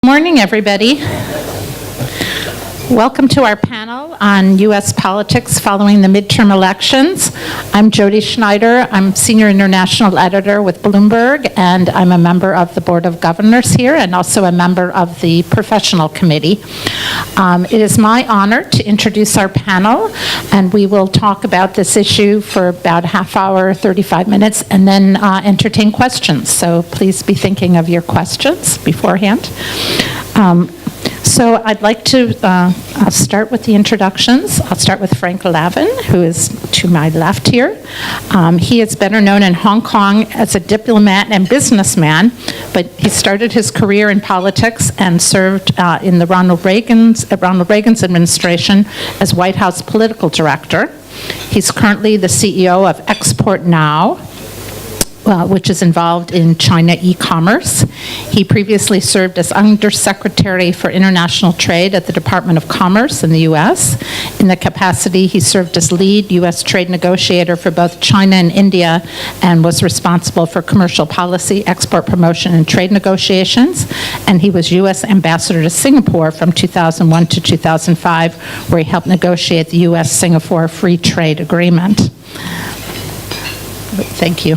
Morning, everybody. Welcome to our panel on U.S. politics following the midterm elections. I'm Jody Schneider. I'm Senior International Editor with Bloomberg, and I'm a member of the Board of Governors here and also a member of the Professional Committee. It is my honor to introduce our panel, and we will talk about this issue for about a half hour, 35 minutes, and then entertain questions. So please be thinking of your questions beforehand. So I'd like to start with the introductions. I'll start with Franco Lavin, who is to my left here. He is better known in Hong Kong as a diplomat and businessman, but he started his career in politics and served in the Ronald Reagan's administration as White House political director. He's currently the CEO of Export Now, which is involved in China e-commerce. He previously served as Undersecretary for International Trade at the Department of Commerce in the U.S. In the capacity, he served as lead U.S. trade negotiator for both China and India and was responsible for commercial policy, export promotion, and trade negotiations. And he was U.S. ambassador to Singapore from 2001 to 2005, where he helped negotiate the U.S.-Singapore Free Trade Agreement. Thank you.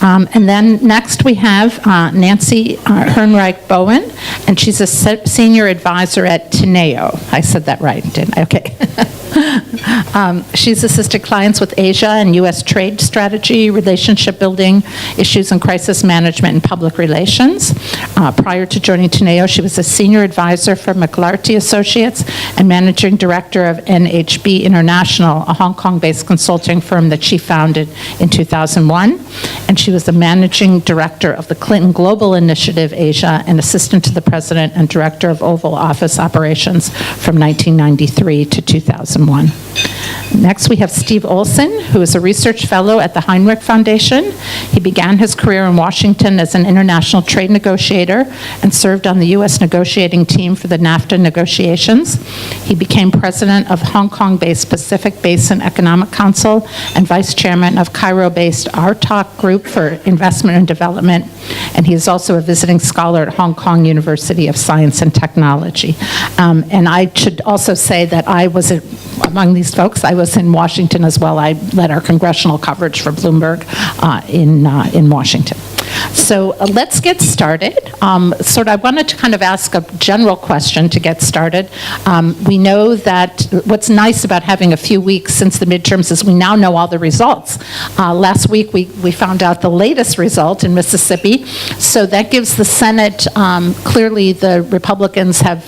And then next we have Nancy Hernreich Bowen, and she's a senior advisor at Teneo. I said that right, didn't I? Okay. She's assisted clients with Asia and U.S. trade strategy, relationship building, issues and crisis management, and public relations. Prior to joining Teneo, she was a senior advisor for McLarty Associates and managing director of NHB International, a Hong Kong-based consulting firm that she founded in 2001. And she was the managing director of the Clinton Global Initiative Asia and assistant to the president and director of Oval Office operations from 1993 to 2001. Next, we have Steve Olson, who is a research fellow at the Hernreich Foundation. He began his career in Washington as an international trade negotiator and served on the U.S. negotiating team for the NAFTA negotiations. He became president of Hong Kong-based Pacific Basin Economic Council and vice chairman of Cairo-based RTOC Group for Investment and Development. And he is also a visiting scholar at Hong Kong University of Science and Technology. And I should also say that I was among these folks. I was in Washington as well. I led our congressional coverage for Bloomberg in Washington. So let's get started. I wanted to kind of ask a general question to get started. We know that what's nice about having a few weeks since the midterms is we now know all the results. Last week we found out the latest result in Mississippi. So that gives the Senate, clearly the Republicans have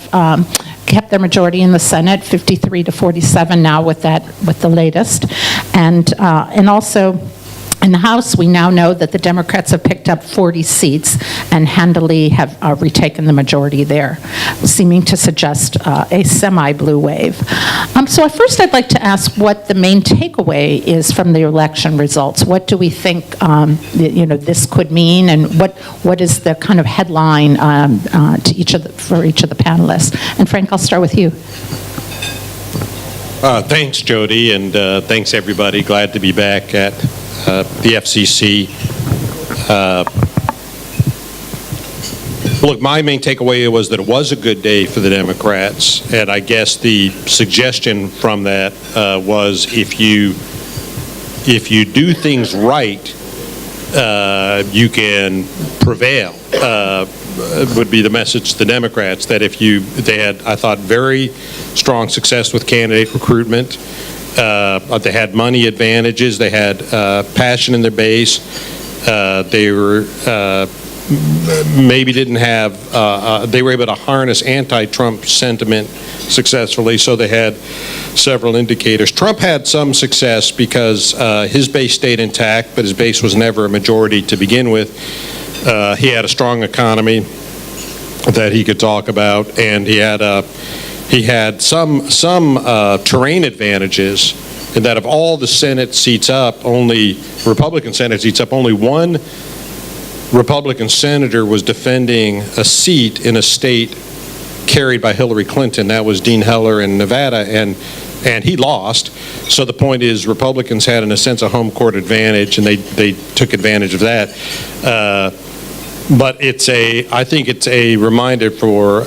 kept their majority in the Senate, 53 to 47 now with the latest. And also in the House, we now know that the Democrats have picked up 40 seats and handily have retaken the majority there, seeming to suggest a semi-blue wave. So first I'd like to ask what the main takeaway is from the election results. What do we think this could mean, and what is the kind of headline for each of the panelists? And Frank, I'll start with you. Thanks, Jody, and thanks everybody. Glad to be back at the FCC. Look, my main takeaway was that it was a good day for the Democrats, and I guess the suggestion from that was if you do things right, you can prevail. Would be the message to the Democrats, that they had, I thought, very strong success with candidate recruitment. They had money advantages. They had passion in their base. They were maybe didn't have. They were able to harness anti-Trump sentiment successfully. So they had several indicators. Trump had some success because his base stayed intact, but his base was never a majority to begin with. He had a strong economy that he could talk about, and he had some terrain advantages, in that of all the Senate seats up, Republican Senate seats up, only one Republican senator was defending a seat in a state carried by Hillary Clinton. That was Dean Heller in Nevada, and he lost. So the point is, Republicans had, in a sense, a home court advantage, and they took advantage of that. But I think it's a reminder for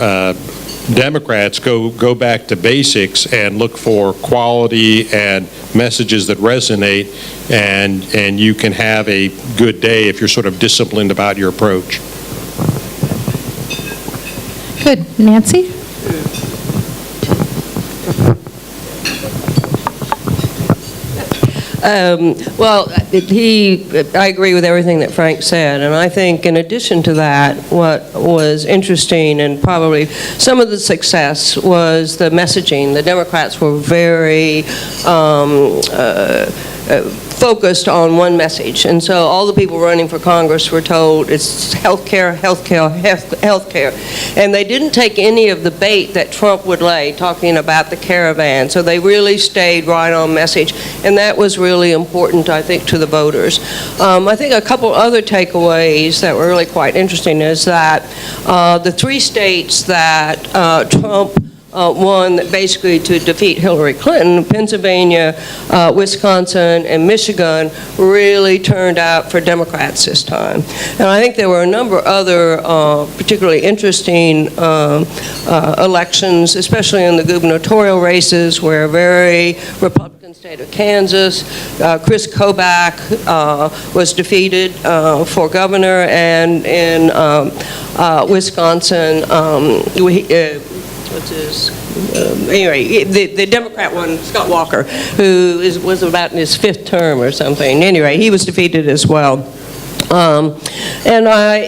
Democrats, go back to basics and look for quality and messages that resonate, and you can have a good day if you're sort of disciplined about your approach. Good. Nancy? I agree with everything that Frank said, and I think in addition to that, what was interesting and probably some of the success was the messaging. The Democrats were very focused on one message, and so all the people running for Congress were told it's healthcare, healthcare, healthcare, and they didn't take any of the bait that Trump would lay talking about the caravan. So they really stayed right on message, and that was really important, I think, to the voters. I think a couple other takeaways that were really quite interesting is that the 3 states that Trump won basically to defeat Hillary Clinton, Pennsylvania, Wisconsin, and Michigan, really turned out for Democrats this time. And I think there were a number of other particularly interesting elections, especially in the gubernatorial races, where a very Republican state of Kansas, Chris Kobach was defeated for governor, and in Wisconsin, anyway, the Democrat one, Scott Walker, who was about in his 5th term or something. Anyway, he was defeated as well. And I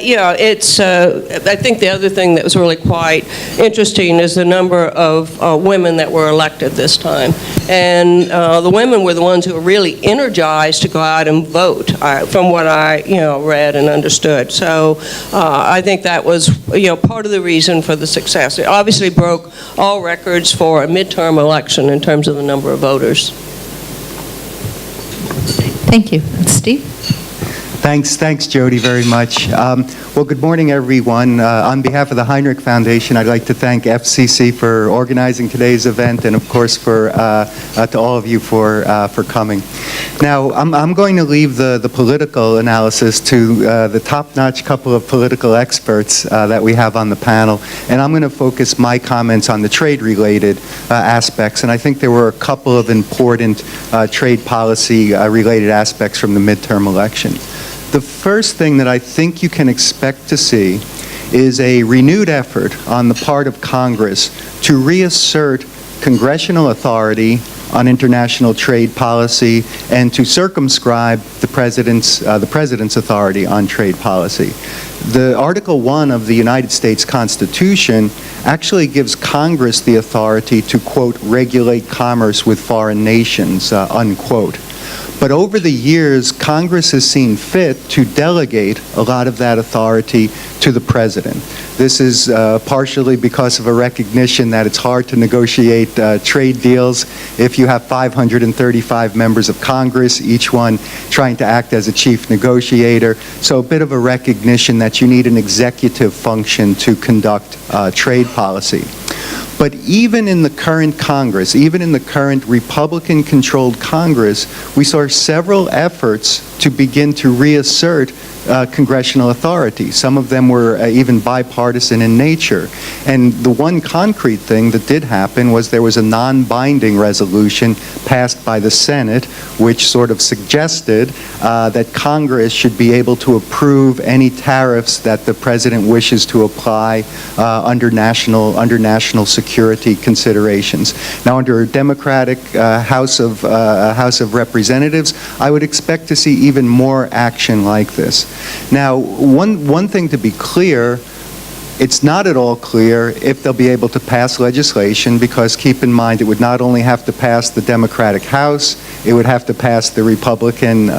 think the other thing that was really quite interesting is the number of women that were elected this time. And the women were the ones who were really energized to go out and vote, from what I read and understood. So I think that was part of the reason for the success. It obviously broke all records for a midterm election in terms of the number of voters. Thank you. And Steve? Thanks, Jody, very much. Well, good morning, everyone. On behalf of the Hernreich Foundation, I'd like to thank FCC for organizing today's event, and of course to all of you for coming. Now, I'm going to leave the political analysis to the top-notch couple of political experts that we have on the panel, and I'm going to focus my comments on the trade-related aspects, and I think there were a couple of important trade policy-related aspects from the midterm election. The first thing that I think you can expect to see is a renewed effort on the part of Congress to reassert congressional authority on international trade policy and to circumscribe the president's authority on trade policy. The Article 1 of the United States Constitution actually gives Congress the authority to, quote, regulate commerce with foreign nations, unquote. But over the years, Congress has seen fit to delegate a lot of that authority to the president. This is partially because of a recognition that it's hard to negotiate trade deals if you have 535 members of Congress, each one trying to act as a chief negotiator. So a bit of a recognition that you need an executive function to conduct trade policy. But even in the current Congress, even in the current Republican-controlled Congress, we saw several efforts to begin to reassert congressional authority. Some of them were even bipartisan in nature. And the one concrete thing that did happen was there was a non-binding resolution passed by the Senate, which sort of suggested that Congress should be able to approve any tariffs that the president wishes to apply under national security considerations. Now, under a Democratic House of Representatives, I would expect to see even more action like this. Now, one thing to be clear, it's not at all clear if they'll be able to pass legislation, because keep in mind it would not only have to pass the Democratic House, it would have to pass the Republican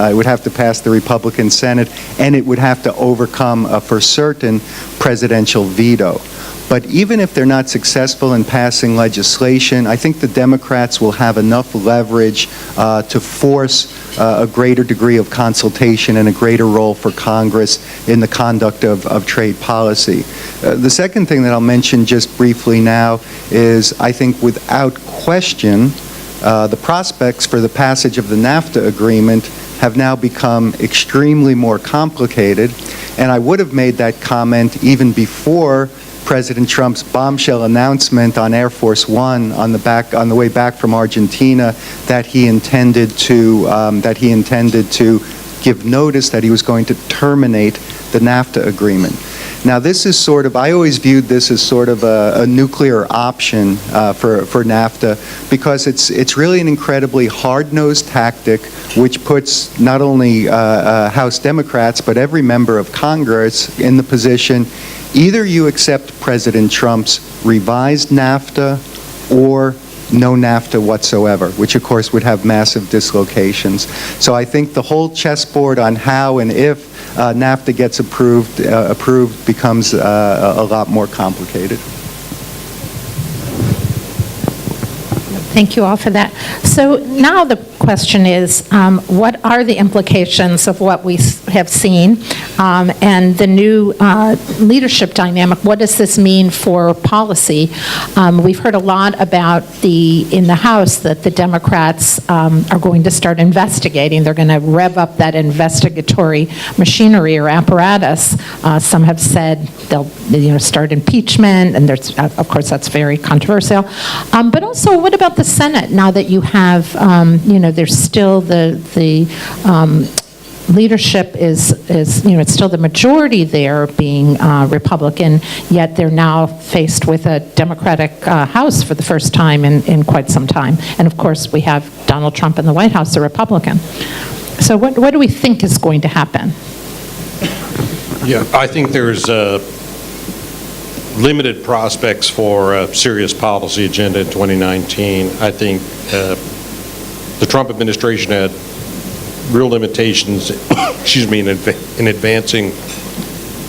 Senate, and it would have to overcome for certain presidential veto. But even if they're not successful in passing legislation, I think the Democrats will have enough leverage to force a greater degree of consultation and a greater role for Congress in the conduct of trade policy. The second thing that I'll mention just briefly now is, I think without question, the prospects for the passage of the NAFTA agreement have now become extremely more complicated. And I would have made that comment even before President Trump's bombshell announcement on Air Force One on the way back from Argentina that he intended to give notice that he was going to terminate the NAFTA agreement. Now, this is sort of, I always viewed this as sort of a nuclear option for NAFTA, because it's really an incredibly hard-nosed tactic which puts not only House Democrats but every member of Congress in the position, either you accept President Trump's revised NAFTA or no NAFTA whatsoever, which of course would have massive dislocations. So I think the whole chessboard on how and if NAFTA gets approved becomes a lot more complicated. Thank you all for that. So now the question is, what are the implications of what we have seen and the new leadership dynamic? What does this mean for policy? We've heard a lot about in the House that the Democrats are going to start investigating. They're going to rev up that investigatory machinery or apparatus. Some have said they'll start impeachment, and of course that's very controversial. But also, what about the Senate, now that you have, there's still the leadership is it's still the majority there being Republican, yet they're now faced with a Democratic House for the first time in quite some time. And of course, we have Donald Trump in the White House, a Republican. So what do we think is going to happen? Yeah, I think there's limited prospects for a serious policy agenda in 2019. I think the Trump administration had real limitations, in advancing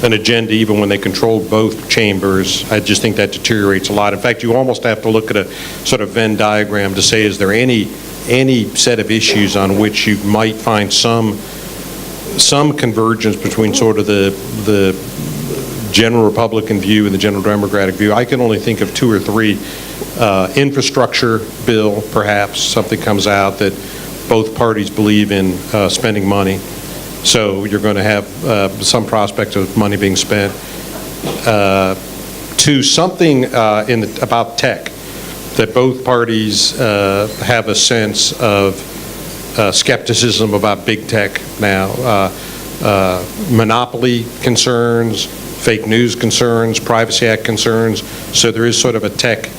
an agenda even when they controlled both chambers. I just think that deteriorates a lot. In fact, you almost have to look at a sort of Venn diagram to say, is there any set of issues on which you might find some convergence between sort of the general Republican view and the general Democratic view. I can only think of two or three. Infrastructure bill, perhaps, something comes out that both parties believe in spending money. So you're going to have some prospect of money being spent. To something about tech, that both parties have a sense of skepticism about big tech now. Monopoly concerns, fake news concerns, Privacy Act concerns. So there is sort of a tech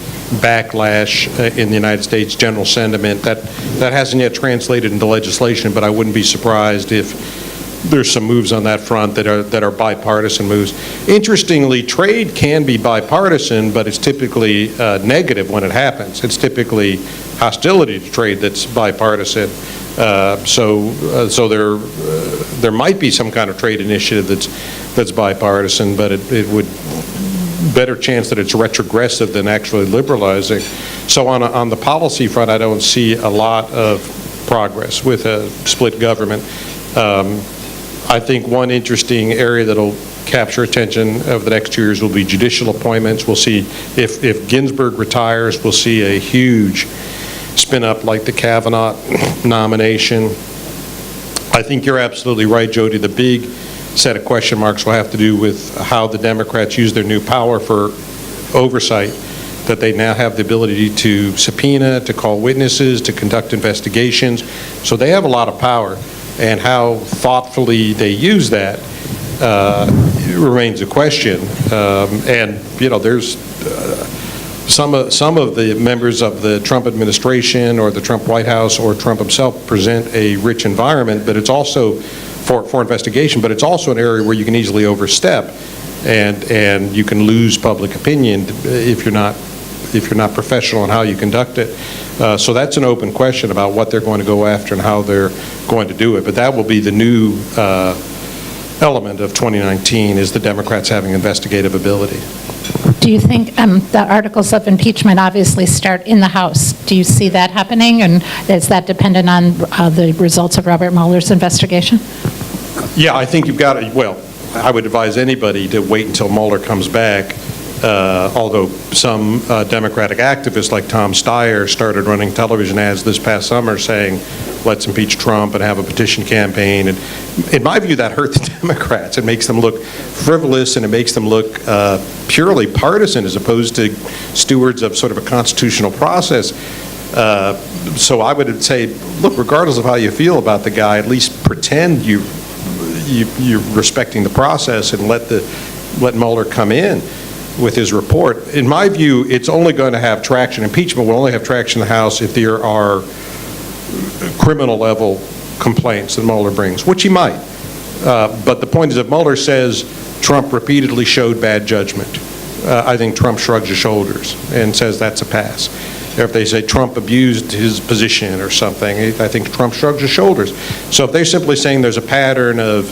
backlash in the United States, general sentiment that hasn't yet translated into legislation, but I wouldn't be surprised if there's some moves on that front that are bipartisan moves. Interestingly, trade can be bipartisan, but it's typically negative when it happens. It's typically hostility to trade that's bipartisan. So there might be some kind of trade initiative that's bipartisan, but it would better chance that it's retrogressive than actually liberalizing. So on the policy front, I don't see a lot of progress with a split government. I think one interesting area that'll capture attention over the next 2 years will be judicial appointments. We'll see if Ginsburg retires, we'll see a huge spin up like the Kavanaugh nomination. I think you're absolutely right, Jody. The big set of question marks will have to do with how the Democrats use their new power for oversight, that they now have the ability to subpoena, to call witnesses, to conduct investigations. So they have a lot of power, and how thoughtfully they use that remains a question. And there's some of the members of the Trump administration or the Trump White House or Trump himself present a rich environment, but it's also for investigation, but it's also an area where you can easily overstep, and you can lose public opinion if you're not professional in how you conduct it. So that's an open question about what they're going to go after and how they're going to do it. But that will be the new element of 2019, is the Democrats having investigative ability. Do you think the articles of impeachment obviously start in the House? Do you see that happening, and is that dependent on the results of Robert Mueller's investigation? Yeah, I think you've got to, well, I would advise anybody to wait until Mueller comes back, although some Democratic activists like Tom Steyer started running television ads this past summer saying, let's impeach Trump and have a petition campaign. And in my view, that hurt the Democrats. It makes them look frivolous, and it makes them look purely partisan as opposed to stewards of sort of a constitutional process. So I would say, look, regardless of how you feel about the guy, at least pretend you're respecting the process and let Mueller come in with his report. In my view, it's only going to have traction. Impeachment will only have traction in the House if there are criminal level complaints that Mueller brings, which he might. But the point is, if Mueller says Trump repeatedly showed bad judgment, I think Trump shrugs his shoulders and says that's a pass. Or if they say Trump abused his position or something, I think Trump shrugs his shoulders. So if they're simply saying there's a pattern of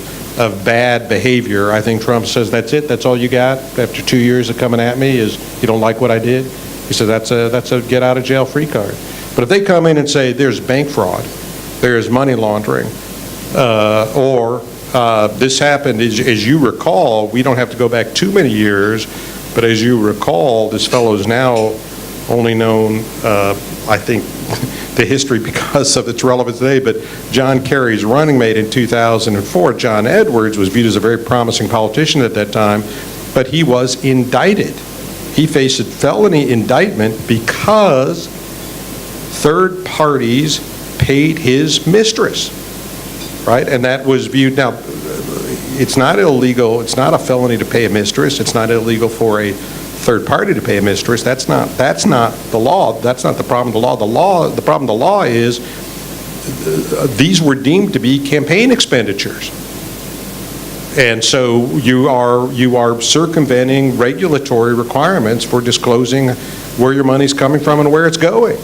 bad behavior, I think Trump says that's it, that's all you got after 2 years of coming at me is you don't like what I did? He said that's a get out of jail free card. But if they come in and say there's bank fraud, there's money laundering, or this happened, as you recall, we don't have to go back too many years, but as you recall, this fellow is now only known, I think, the history because of its relevance today, but John Kerry's running mate in 2004, John Edwards, was viewed as a very promising politician at that time, but he was indicted. He faced a felony indictment because third parties paid his mistress, right? And that was viewed, now, it's not illegal, it's not a felony to pay a mistress, it's not illegal for a third party to pay a mistress. That's not the law. That's not the problem of the law. The problem of the law is these were deemed to be campaign expenditures. And so you are circumventing regulatory requirements for disclosing where your money's coming from and where it's going.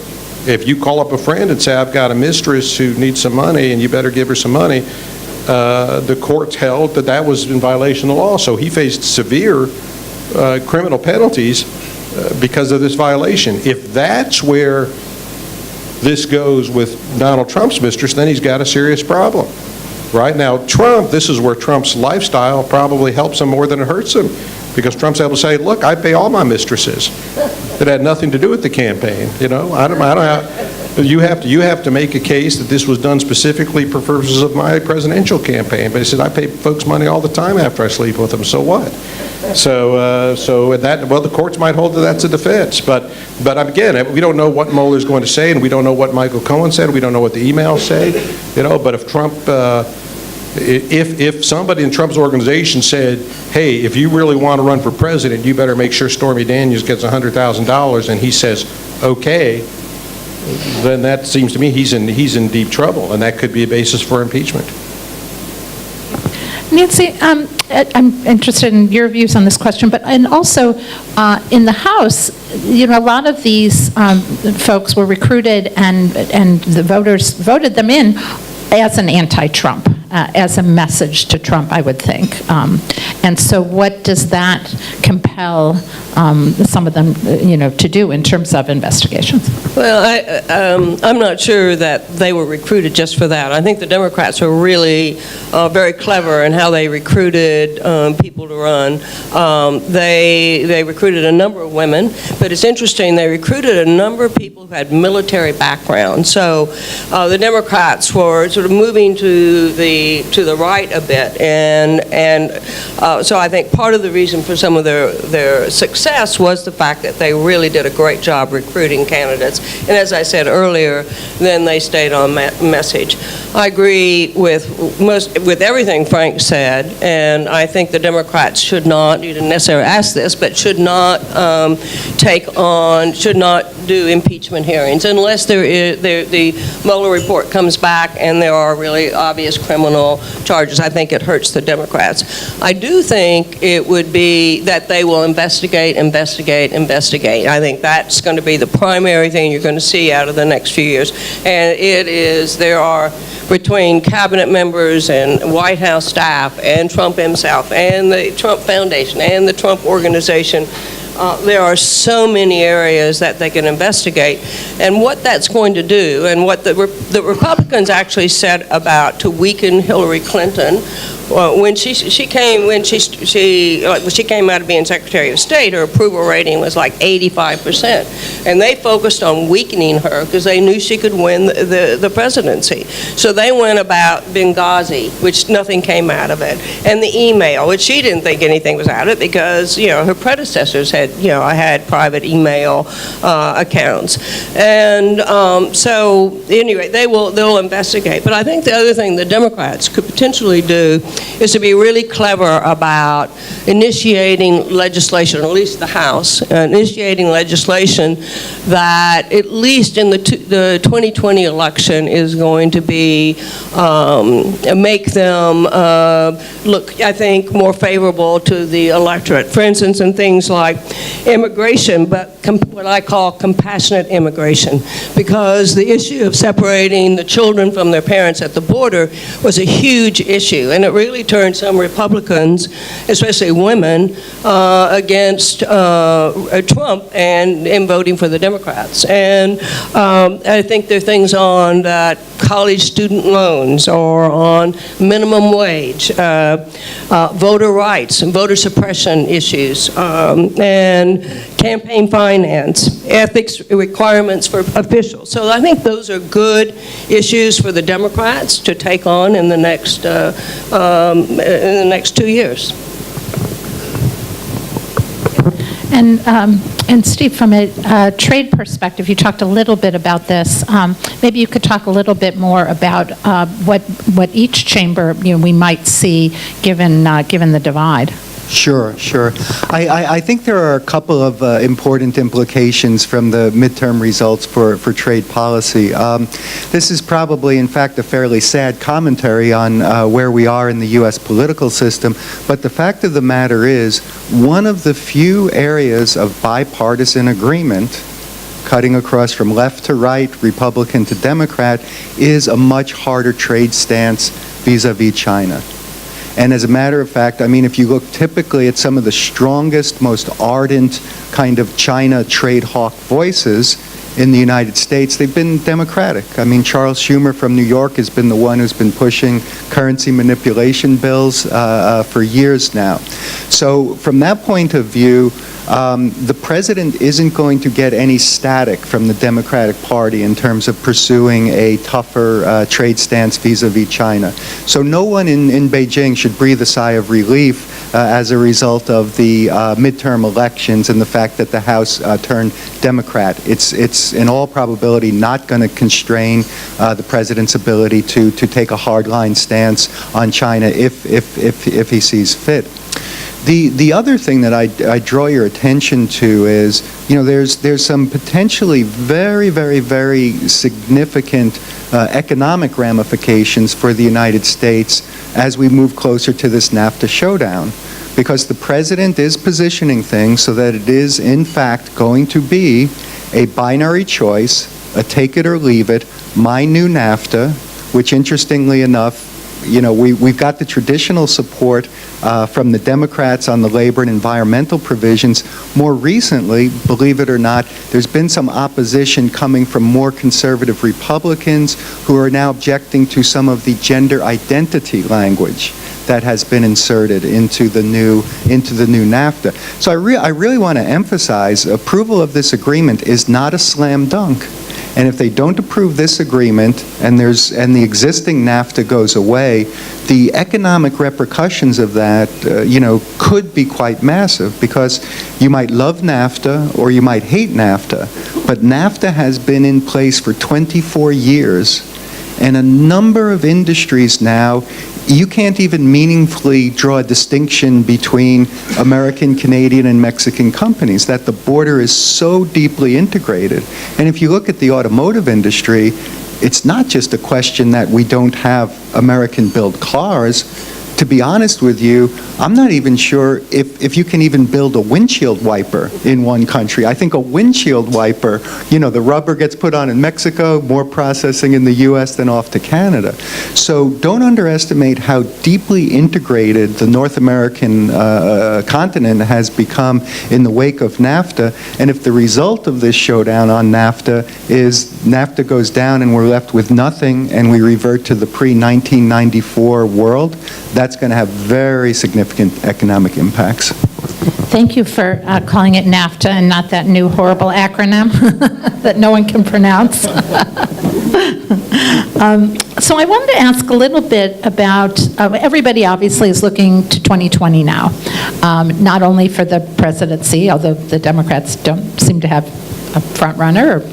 If you call up a friend and say, I've got a mistress who needs some money and you better give her some money, the courts held that was in violation of the law. So he faced severe criminal penalties because of this violation. If that's where this goes with Donald Trump's mistress, then he's got a serious problem. Right now, Trump, this is where Trump's lifestyle probably helps him more than it hurts him, because Trump's able to say, look, I pay all my mistresses. It had nothing to do with the campaign. You know, I don't have, you have to make a case that this was done specifically for purposes of my presidential campaign. But he said, I pay folks money all the time after I sleep with them, so what? So that, well, the courts might hold that that's a defense. But again, we don't know what Mueller's going to say, and we don't know what Michael Cohen said. We don't know what the emails say. You know, but if Trump, if somebody in Trump's organization said, hey, if you really want to run for president, you better make sure Stormy Daniels gets $100,000, and he says, okay, then that seems to me he's in deep trouble, and that could be a basis for impeachment. Nancy, I'm interested in your views on this question, but and also in the House, you know, a lot of these folks were recruited, and the voters voted them in as an anti-Trump, as a message to Trump, I would think. And so what does that compel some of them, you know, to do in terms of investigations? Well, I'm not sure that they were recruited just for that. I think the Democrats were really very clever in how they recruited people to run. They recruited a number of women, but it's interesting, they recruited a number of people who had military backgrounds. So the Democrats were sort of moving to the right a bit, and so I think part of the reason for some of their success was the fact that they really did a great job recruiting candidates. And as I said earlier, then they stayed on message. I agree with everything Frank said, and I think the Democrats should not, you didn't necessarily ask this, but should not do impeachment hearings unless the Mueller report comes back and there are really obvious criminal charges. I think it hurts the Democrats. I do think it would be that they will investigate. I think that's going to be the primary thing you're going to see out of the next few years. And there are, between cabinet members and White House staff and Trump himself and the Trump Foundation and the Trump Organization, there are so many areas that they can investigate. And what that's going to do, and what the Republicans actually said about to weaken Hillary Clinton, Well, when she came out of being Secretary of State, her approval rating was like 85%, and they focused on weakening her because they knew she could win the presidency. So they went about Benghazi, which nothing came out of it, and the email, which she didn't think anything was out of it because her predecessors had private email accounts, and so anyway, they'll investigate. But I think the other thing the Democrats could potentially do is to be really clever about initiating legislation, or at least the House, initiating legislation that at least in the 2020 election is going to be, make them look, I think, more favorable to the electorate. For instance, in things like immigration, but what I call compassionate immigration, because the issue of separating the children from their parents at the border was a huge issue, and it really turned some Republicans, especially women, against Trump and in voting for the Democrats. And I think there are things on college student loans or on minimum wage, voter rights and voter suppression issues, and campaign finance, ethics requirements for officials. So I think those are good issues for the Democrats to take on in the next 2 years. And Steve, from a trade perspective, you talked a little bit about this. Maybe you could talk a little bit more about what each chamber we might see given the divide. Sure. I think there are a couple of important implications from the midterm results for trade policy. This is probably, in fact, a fairly sad commentary on where we are in the U.S. political system, but the fact of the matter is, one of the few areas of bipartisan agreement, cutting across from left to right, Republican to Democrat, is a much harder trade stance vis-a-vis China. And as a matter of fact, I mean, if you look typically at some of the strongest, most ardent kind of China trade hawk voices in the United States, they've been Democratic. I mean, Charles Schumer from New York has been the one who's been pushing currency manipulation bills for years now. So from that point of view, the president isn't going to get any static from the Democratic Party in terms of pursuing a tougher trade stance vis-a-vis China. So no one in Beijing should breathe a sigh of relief as a result of the midterm elections and the fact that the House turned Democrat. It's in all probability not going to constrain the president's ability to take a hardline stance on China if he sees fit. The other thing that I draw your attention to is, there's some potentially very, very, very significant economic ramifications for the United States as we move closer to this NAFTA showdown, because the president is positioning things so that it is, in fact, going to be a binary choice, a take it or leave it, my new NAFTA, which interestingly enough, we've got the traditional support from the Democrats on the labor and environmental provisions. More recently, believe it or not, there's been some opposition coming from more conservative Republicans who are now objecting to some of the gender identity language that has been inserted into the new NAFTA. So I really want to emphasize, approval of this agreement is not a slam dunk. And if they don't approve this agreement and the existing NAFTA goes away, the economic repercussions of that, could be quite massive, because you might love NAFTA or you might hate NAFTA, but NAFTA has been in place for 24 years, and a number of industries now, you can't even meaningfully draw a distinction between American, Canadian, and Mexican companies, that the border is so deeply integrated. And if you look at the automotive industry, it's not just a question that we don't have American-built cars. To be honest with you, I'm not even sure if you can even build a windshield wiper in one country. I think a windshield wiper, the rubber gets put on in Mexico, more processing in the U.S. than off to Canada. So don't underestimate how deeply integrated the North American continent has become in the wake of NAFTA. And if the result of this showdown on NAFTA is NAFTA goes down and we're left with nothing and we revert to the pre-1994 world, that's that's going to have very significant economic impacts. Thank you for calling it NAFTA and not that new horrible acronym that no one can pronounce. So I wanted to ask a little bit about, everybody obviously is looking to 2020 now, not only for the presidency, although the Democrats don't seem to have a front runner or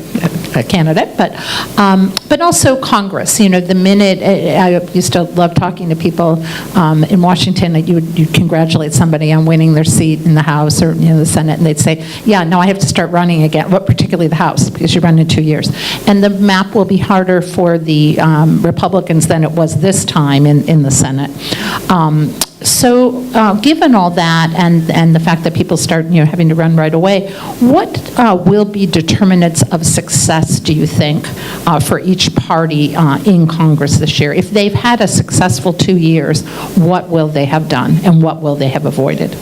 a candidate, but also Congress. You know, the minute, I used to love talking to people in Washington, that you'd congratulate somebody on winning their seat in the House or, you know, the Senate, and they'd say, yeah, no, I have to start running again, particularly the House, because you run in 2 years. And the map will be harder for the Republicans than it was this time in the Senate. So given all that and the fact that people start, you know, having to run right away, what will be determinants of success, do you think, for each party in Congress this year? If they've had a successful 2 years, what will they have done and what will they have avoided?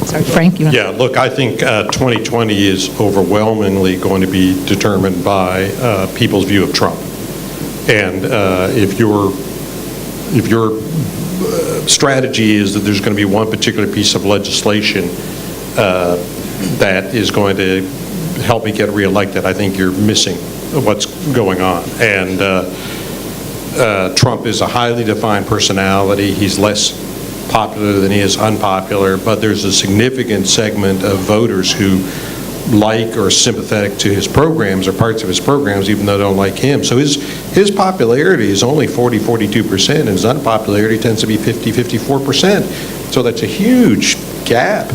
Sorry, Frank, you want Yeah, look, I think 2020 is overwhelmingly going to be determined by people's view of Trump. And if your strategy is that there's going to be one particular piece of legislation that is going to help me get reelected, I think you're missing what's going on. And Trump is a highly defined personality. He's less popular than he is unpopular, but there's a significant segment of voters who like or sympathetic to his programs or parts of his programs, even though they don't like him. So his popularity is only 40-42%, and his unpopularity tends to be 50-54%. So that's a huge gap.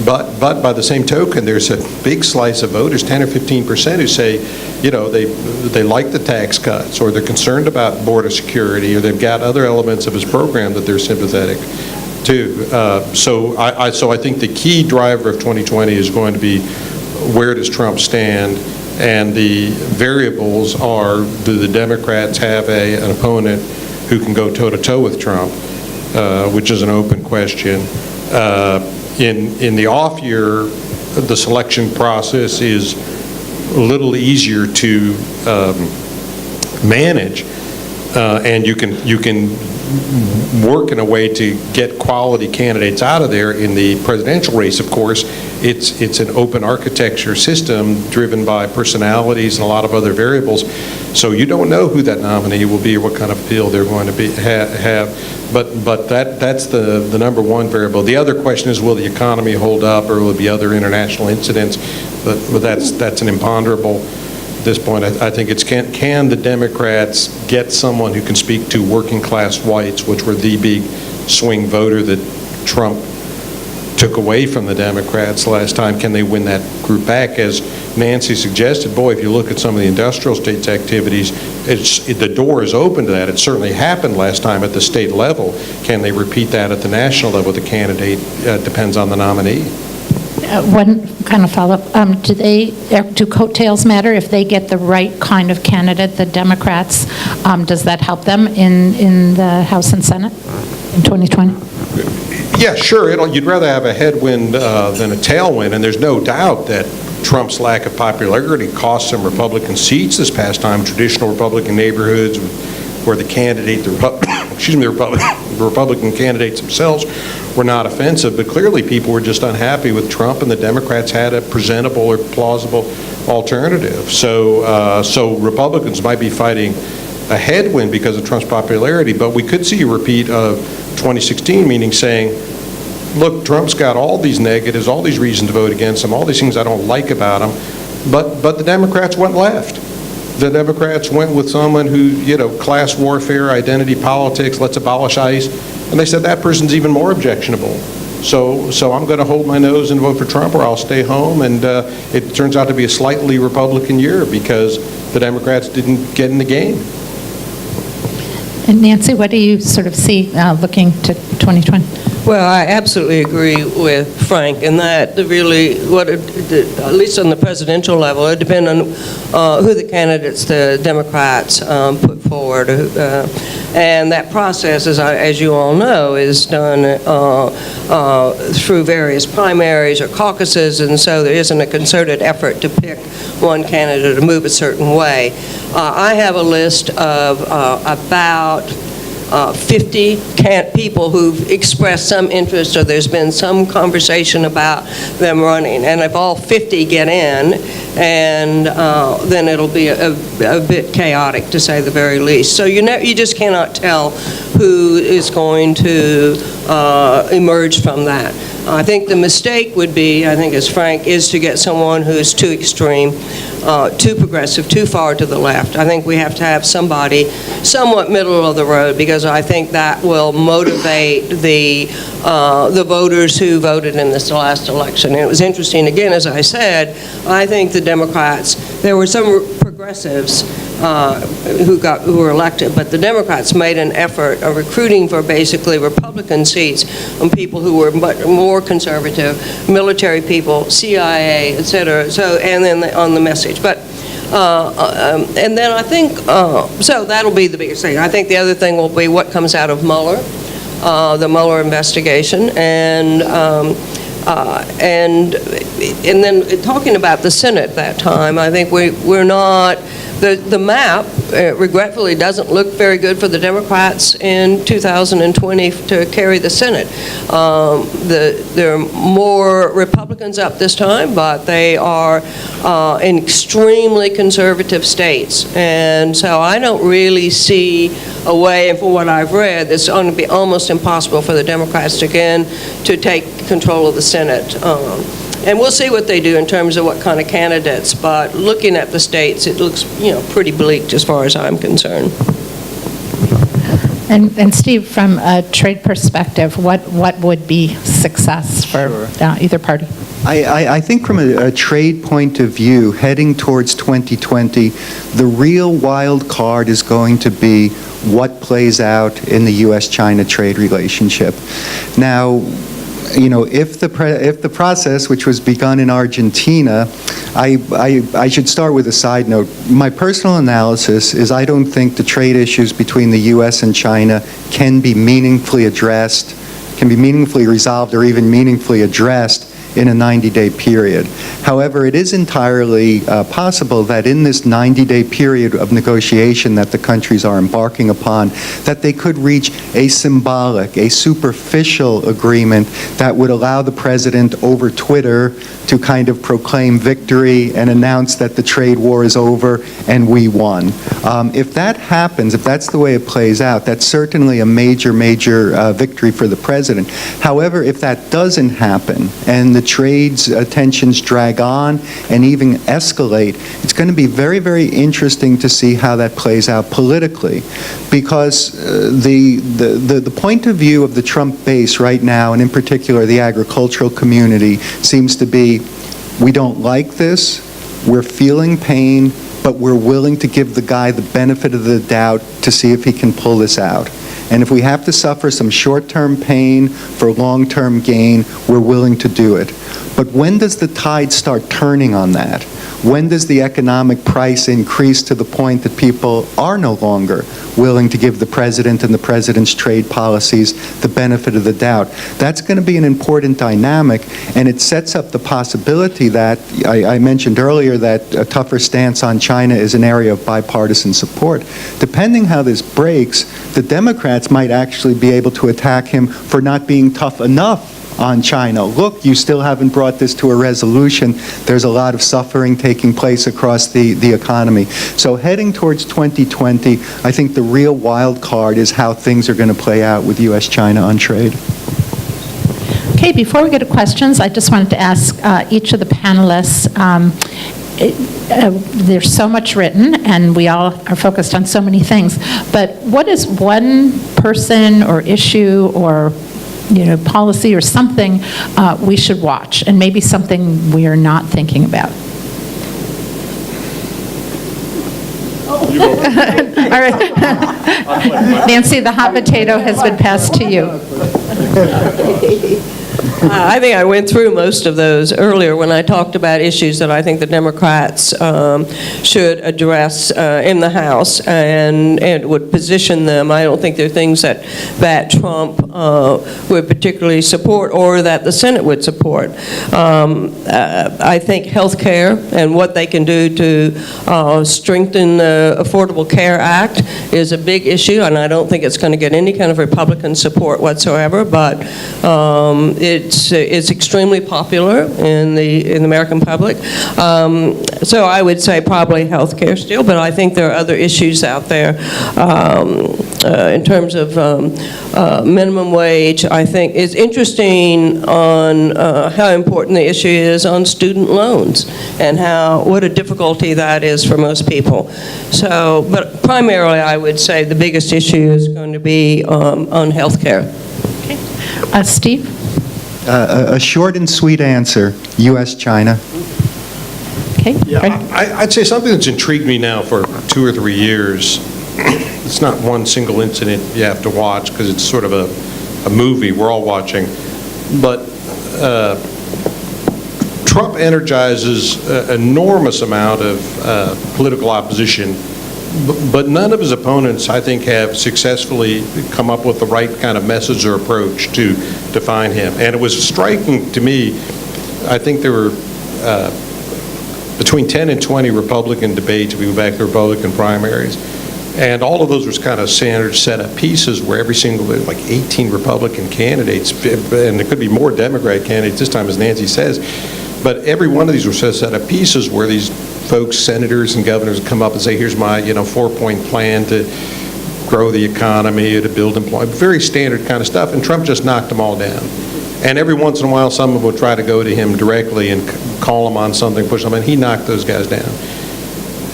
But by the same token, there's a big slice of voters, 10 or 15%, who say, you know, they like the tax cuts, or they're concerned about border security, or they've got other elements of his program that they're sympathetic to. So I think the key driver of 2020 is going to be, where does Trump stand? And the variables are, do the Democrats have an opponent who can go toe-to-toe with Trump, which is an open question. In the off year, the selection process is a little easier to manage, and you can work in a way to get quality candidates out of there. In the presidential race, of course, it's an open architecture system driven by personalities and a lot of other variables. So you don't know who that nominee will be or what kind of appeal they're going to have. But that's the number one variable. The other question is, will the economy hold up, or will there be other international incidents? But that's an imponderable at this point. I think it's can the Democrats get someone who can speak to working class whites, which were the big swing voter that Trump took away from the Democrats last time? Can they win that group back? As Nancy suggested, boy, if you look at some of the industrial states' activities, the door is open to that. It certainly happened last time at the state level. Can they repeat that at the national level? The candidate depends on the nominee. One kind of follow-up. Do coattails matter? If they get the right kind of candidate, the Democrats, does that help them in the House and Senate in 2020? Yeah, sure. You'd rather have a headwind than a tailwind, and there's no doubt that Trump's lack of popularity cost some Republican seats this past time, traditional Republican neighborhoods where the Republican candidates themselves were not offensive, but clearly people were just unhappy with Trump, and the Democrats had a presentable or plausible alternative. So Republicans might be fighting a headwind because of Trump's popularity, but we could see a repeat of 2016, meaning saying, look, Trump's got all these negatives, all these reasons to vote against him, all these things I don't like about him, but the Democrats went left. The Democrats went with someone who, you know, class warfare, identity politics, let's abolish ICE, and they said that person's even more objectionable. So I'm going to hold my nose and vote for Trump, or I'll stay home, and it turns out to be a slightly Republican year because the Democrats didn't get in the game. And Nancy, what do you sort of see looking to 2020? Well, I absolutely agree with Frank in that at least on the presidential level, it depends on who the candidates the Democrats put forward. And that process, as you all know, is done through various primaries or caucuses, and so there isn't a concerted effort to pick one candidate to move a certain way. I have a list of about 50 people who've expressed some interest, or there's been some conversation about them running. And if all 50 get in, and then it'll be a bit chaotic, to say the very least. So you just cannot tell who is going to emerge from that. I think the mistake would be, I think as Frank, is to get someone who is too extreme, too progressive, too far to the left. I think we have to have somebody somewhat middle of the road, because I think that will motivate the voters who voted in this last election. And it was interesting, again, as I said, I think the Democrats, there were some progressives who were elected, but the Democrats made an effort of recruiting for basically Republican seats on people who were much more conservative, military people, CIA, et cetera, and then on the message. But and then I think, so that'll be the biggest thing. I think the other thing will be what comes out of Mueller, the Mueller investigation, and then talking about the Senate that time, I think we're not, the map regretfully doesn't look very good for the Democrats in 2020 to carry the Senate. There are more Republicans up this time, but they are in extremely conservative states. And so I don't really see a way, and for what I've read, it's going to be almost impossible for the Democrats again to take control of the Senate. And we'll see what they do in terms of what kind of candidates, but looking at the states, it looks, pretty bleak as far as I'm concerned. And Steve, from a trade perspective, what would be success for either party? I think from a trade point of view, heading towards 2020, the real wild card is going to be what plays out in the U.S.-China trade relationship. Now, if the process, which was begun in Argentina, I should start with a side note. My personal analysis is I don't think the trade issues between the U.S. and China can be meaningfully addressed, can be meaningfully resolved, or even meaningfully addressed in a 90-day period. However, it is entirely possible that in this 90-day period of negotiation that the countries are embarking upon, that they could reach a symbolic, a superficial agreement that would allow the president over Twitter to kind of proclaim victory and announce that the trade war is over and we won. If that happens, if that's the way it plays out, that's certainly a major victory for the president. However, if that doesn't happen and the trade's tensions drag on and even escalate, it's going to be very, very interesting to see how that plays out politically, because the point of view of the Trump base right now, and in particular the agricultural community, seems to be, we don't like this, we're feeling pain, but we're willing to give the guy the benefit of the doubt to see if he can pull this out. And if we have to suffer some short-term pain for long-term gain, we're willing to do it. But when does the tide start turning on that? When does the economic price increase to the point that people are no longer willing to give the president and the president's trade policies the benefit of the doubt? That's going to be an important dynamic, and it sets up the possibility that, I mentioned earlier that a tougher stance on China is an area of bipartisan support. Depending how this breaks, the Democrats might actually be able to attack him for not being tough enough on China. Look, you still haven't brought this to a resolution. There's a lot of suffering taking place across the economy. So heading towards 2020, I think the real wild card is how things are going to play out with U.S.-China on trade. Okay, before we go to questions, I just wanted to ask each of the panelists, there's so much written, and we all are focused on so many things, but what is one person or issue or policy or something we should watch, and maybe something we are not thinking about? All right. Nancy, the hot potato has been passed to you. I think I went through most of those earlier when I talked about issues that I think the Democrats should address in the House and would position them. I don't think they're things that Trump would particularly support or that the Senate would support. I think health care and what they can do to strengthen the Affordable Care Act is a big issue, and I don't think it's going to get any kind of Republican support whatsoever, but it's extremely popular in the American public. So I would say probably health care still, but I think there are other issues out there in terms of minimum wage. I think it's interesting on how important the issue is on student loans and what a difficulty that is for most people. So, but primarily I would say the biggest issue is going to be on health care. Okay. Steve? A short and sweet answer, U.S.-China. Okay. Yeah, Fred? I'd say something that's intrigued me now for 2 or 3 years. It's not one single incident you have to watch because it's sort of a movie we're all watching. But Trump energizes an enormous amount of political opposition, but none of his opponents, I think, have successfully come up with the right kind of message or approach to define him. And it was striking to me, I think there were between 10 and 20 Republican debates, if we go back to Republican primaries, and all of those was kind of standard set up pieces where every single, like 18 Republican candidates, and there could be more Democrat candidates this time, as Nancy says, but every one of these were set up pieces where these folks, senators and governors, would come up and say, here's my 4-point plan to grow the economy, to build employment, very standard kind of stuff, and Trump just knocked them all down. And every once in a while, someone would try to go to him directly and call him on something, push them, and he knocked those guys down.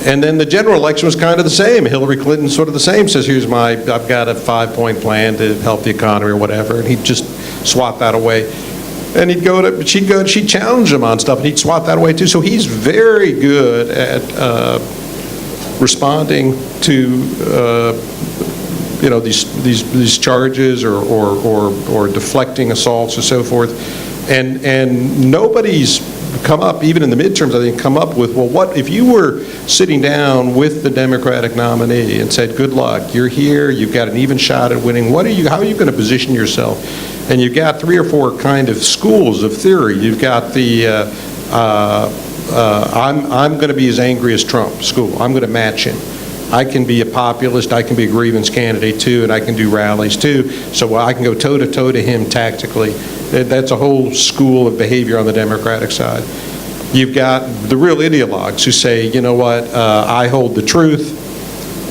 And then the general election was kind of the same. Hillary Clinton sort of the same, says, I've got a 5-point plan to help the economy or whatever, and he'd just swat that away. And she'd challenge him on stuff, and he'd swat that away too. So he's very good at responding to these charges or deflecting assaults or so forth. And nobody's come up, even in the midterms, I think, come up with, well, what if you were sitting down with the Democratic nominee and said, good luck, you're here, you've got an even shot at winning, how are you going to position yourself? And you've got 3 or 4 kind of schools of theory. You've got the I'm going to be as angry as Trump school. I'm going to match him. I can be a populist, I can be a grievance candidate too, and I can do rallies too, so I can go toe-to-toe to him tactically. That's a whole school of behavior on the Democratic side. You've got the real ideologues who say, you know what, I hold the truth,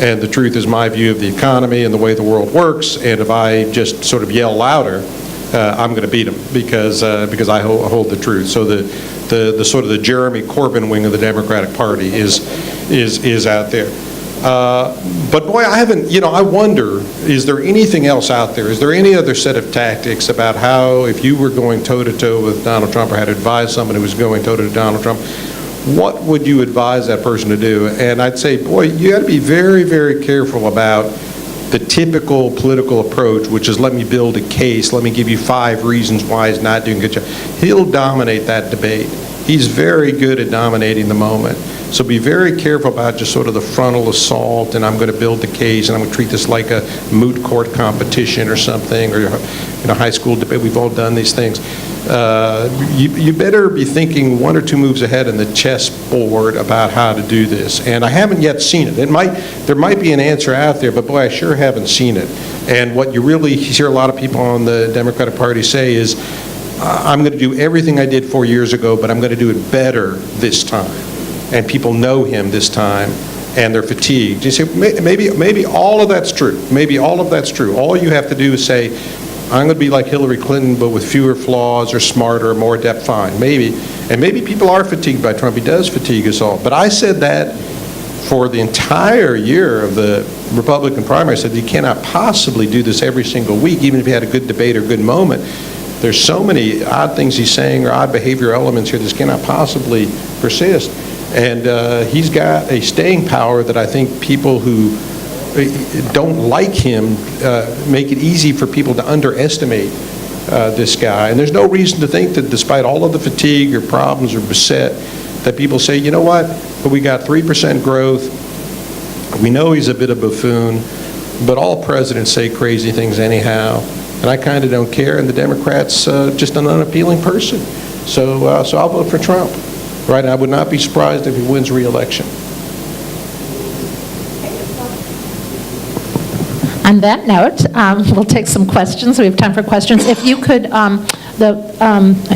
and the truth is my view of the economy and the way the world works, and if I just sort of yell louder, I'm going to beat him because I hold the truth. So the sort of the Jeremy Corbyn wing of the Democratic Party is out there. But boy, I wonder, is there anything else out there? Is there any other set of tactics about how, if you were going toe-to-toe with Donald Trump or had to advise someone who was going toe-to-toe to Donald Trump, what would you advise that person to do? And I'd say, boy, you got to be very, very careful about the typical political approach, which is let me build a case, let me give you 5 reasons why he's not doing a good job. He'll dominate that debate. He's very good at dominating the moment. So be very careful about just sort of the frontal assault, and I'm going to build the case, and I'm going to treat this like a moot court competition or something, or high school debate. We've all done these things. You better be thinking 1 or 2 moves ahead in the chessboard about how to do this. And I haven't yet seen it. There might be an answer out there, but boy, I sure haven't seen it. And what you really hear a lot of people on the Democratic Party say is, I'm going to do everything I did 4 years ago, but I'm going to do it better this time. And people know him this time, and they're fatigued. You say, maybe all of that's true. Maybe all of that's true. All you have to do is say, I'm going to be like Hillary Clinton, but with fewer flaws or smarter or more adept. Fine, maybe. And maybe people are fatigued by Trump. He does fatigue us all. But I said that for the entire year of the Republican primary. I said, you cannot possibly do this every single week, even if you had a good debate or a good moment. There's so many odd things he's saying or odd behavior elements here. This cannot possibly persist. And he's got a staying power that I think people who don't like him make it easy for people to underestimate this guy. And there's no reason to think that despite all of the fatigue or problems or beset, that people say, you know what, but we got 3% growth. We know he's a bit of a buffoon, but all presidents say crazy things anyhow. And I kind of don't care, and the Democrat's just an unappealing person. So I'll vote for Trump. Right? And I would not be surprised if he wins re-election. On that note, we'll take some questions. We have time for questions. If you could, I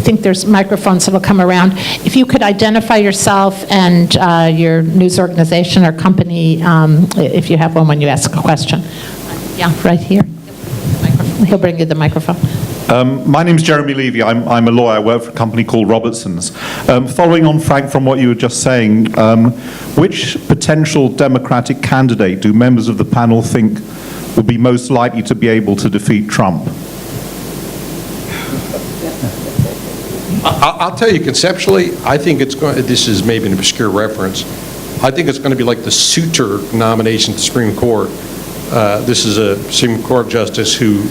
think there's microphones that'll come around. If you could identify yourself and your news organization or company, if you have one when you ask a question. Yeah, right here. He'll bring you the microphone. My name's Jeremy Levy. I'm a lawyer. I work for a company called Robertson's. Following on, Frank, from what you were just saying, which potential Democratic candidate do members of the panel think would be most likely to be able to defeat Trump? I'll tell you, conceptually, I think it's going, this is maybe an obscure reference, I think it's going to be like the Souter nomination to the Supreme Court. This is a Supreme Court justice who,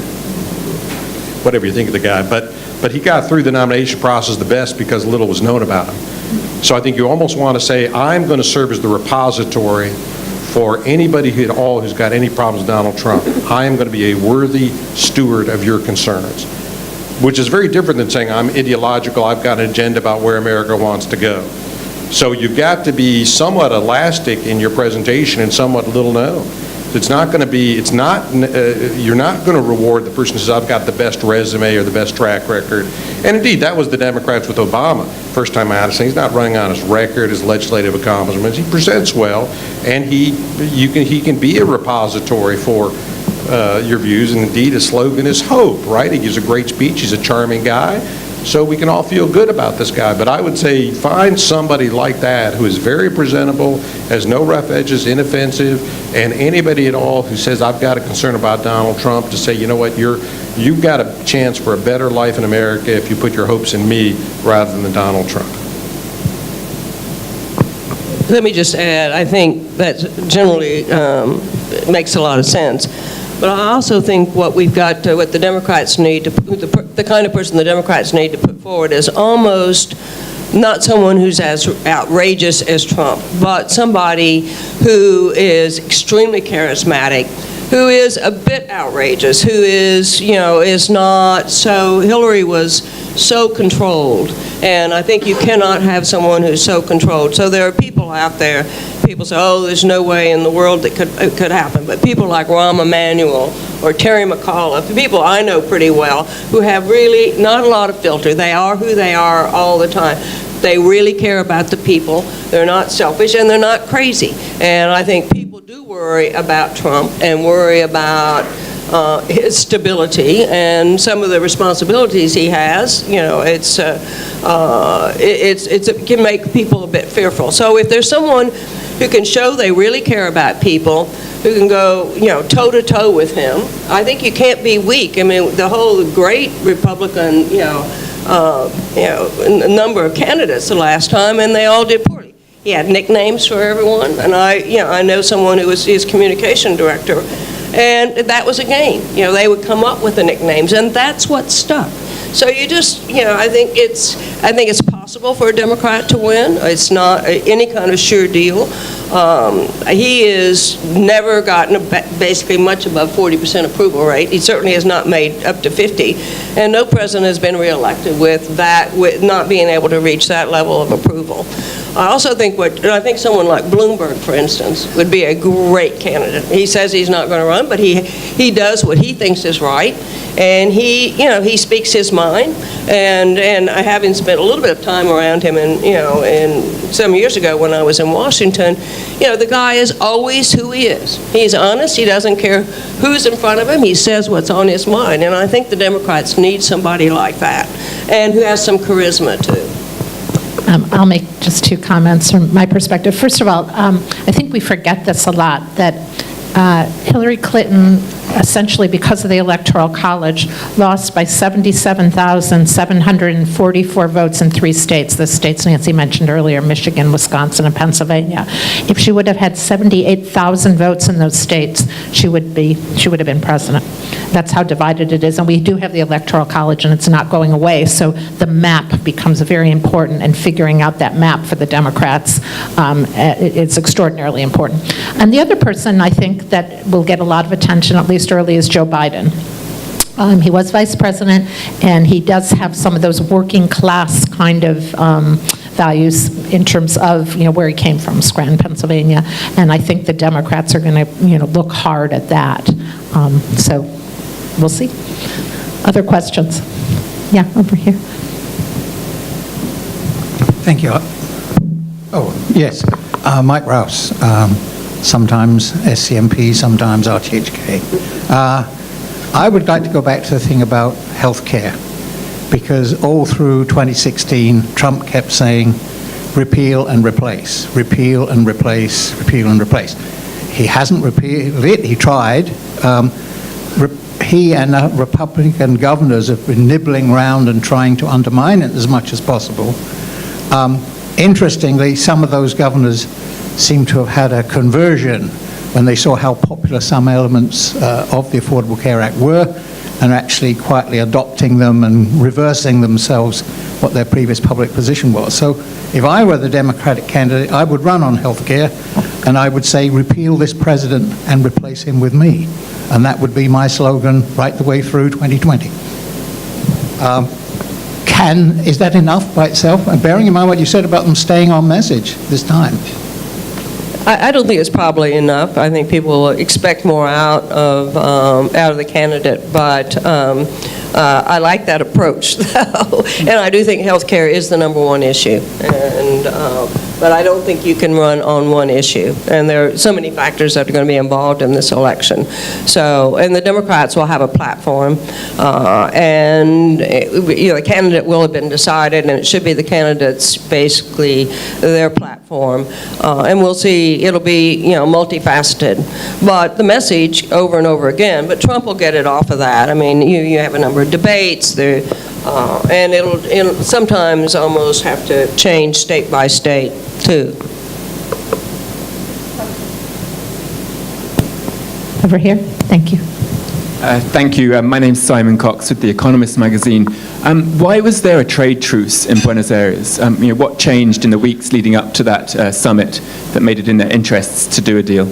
whatever you think of the guy, but he got through the nomination process the best because little was known about him. So I think you almost want to say, I'm going to serve as the repository for anybody who's got any problems with Donald Trump. I am going to be a worthy steward of your concerns, which is very different than saying I'm ideological, I've got an agenda about where America wants to go. So you've got to be somewhat elastic in your presentation and somewhat little known. It's not going to be, you're not going to reward the person who says, I've got the best resume or the best track record. And indeed, that was the Democrats with Obama. First time out, he's not running on his record, his legislative accomplishments. He presents well, and he can be a repository for your views. And indeed, his slogan is hope, right? He gives a great speech. He's a charming guy. So we can all feel good about this guy. But I would say find somebody like that who is very presentable, has no rough edges, inoffensive, and anybody at all who says, I've got a concern about Donald Trump, to say, you know what, you've got a chance for a better life in America if you put your hopes in me rather than Donald Trump. Let me just add, I think that generally makes a lot of sense. But I also think what we've got, what the Democrats need, the kind of person the Democrats need to put forward is almost not someone who's as outrageous as Trump, but somebody who is extremely charismatic, who is a bit outrageous, who is, is not so, Hillary was so controlled, and I think you cannot have someone who's so controlled. So there are people out there, people say, oh, there's no way in the world that it could happen, but people like Rahm Emanuel or Terry McAuliffe, people I know pretty well, who have really not a lot of filter. They are who they are all the time. They really care about the people. They're not selfish, and they're not crazy. And I think people do worry about Trump and worry about his stability and some of the responsibilities he has. It can make people a bit fearful. So if there's someone who can show they really care about people, who can go, toe-to-toe with him, I think you can't be weak. I mean, the whole great Republican, number of candidates the last time, and they all did poorly. He had nicknames for everyone, and I know someone who was his communication director, and that was a game. They would come up with the nicknames, and that's what stuck. So you just, I think it's possible for a Democrat to win. It's not any kind of sure deal. He has never gotten basically much above 40% approval rate. He certainly has not made up to 50, and no president has been reelected with not being able to reach that level of approval. I also think someone like Bloomberg, for instance, would be a great candidate. He says he's not going to run, but he does what he thinks is right, and he speaks his mind. And having spent a little bit of time around him, and some years ago when I was in Washington, the guy is always who he is. He's honest. He doesn't care who's in front of him. He says what's on his mind. And I think the Democrats need somebody like that, and who has some charisma too. I'll make just two comments from my perspective. First of all, I think we forget this a lot, that Hillary Clinton essentially because of the Electoral College, lost by 77,744 votes in 3 states, the states Nancy mentioned earlier, Michigan, Wisconsin, and Pennsylvania. If she would have had 78,000 votes in those states, she would have been president. That's how divided it is, and we do have the Electoral College, and it's not going away, so the map becomes very important, and figuring out that map for the Democrats it's extraordinarily important. And the other person I think that will get a lot of attention, at least early, is Joe Biden. He was vice president, and he does have some of those working class kind of values in terms of where he came from, Scranton, Pennsylvania, and I think the Democrats are going to look hard at that. So we'll see. Other questions? Yeah, over here. Thank you. Oh, yes. Mike Rouse, sometimes SCMP, sometimes RTHK. I would like to go back to the thing about health care, because all through 2016, Trump kept saying, repeal and replace, repeal and replace, repeal and replace. He hasn't repealed it. He tried. He and Republican governors have been nibbling around and trying to undermine it as much as possible. Interestingly, some of those governors seem to have had a conversion when they saw how popular some elements of the Affordable Care Act were, and actually quietly adopting them and reversing themselves what their previous public position was. So if I were the Democratic candidate, I would run on health care, and I would say repeal this president and replace him with me. And that would be my slogan right the way through 2020. Is that enough by itself? And bearing in mind what you said about them staying on message this time. I don't think it's probably enough. I think people will expect more out of the candidate, but I like that approach, though. And I do think health care is the #1 issue. But I don't think you can run on one issue. And there are so many factors that are going to be involved in this election. So, and the Democrats will have a platform, and the candidate will have been decided, and it should be the candidates basically their platform. And we'll see. It'll be multifaceted. But the message over and over again. But Trump will get it off of that. I mean, you have a number of debates there. And it'll sometimes almost have to change state by state, too. Over here. Thank you. Thank you. My name's Simon Cox with The Economist magazine. Why was there a trade truce in Buenos Aires? What changed in the weeks leading up to that summit that made it in their interests to do a deal?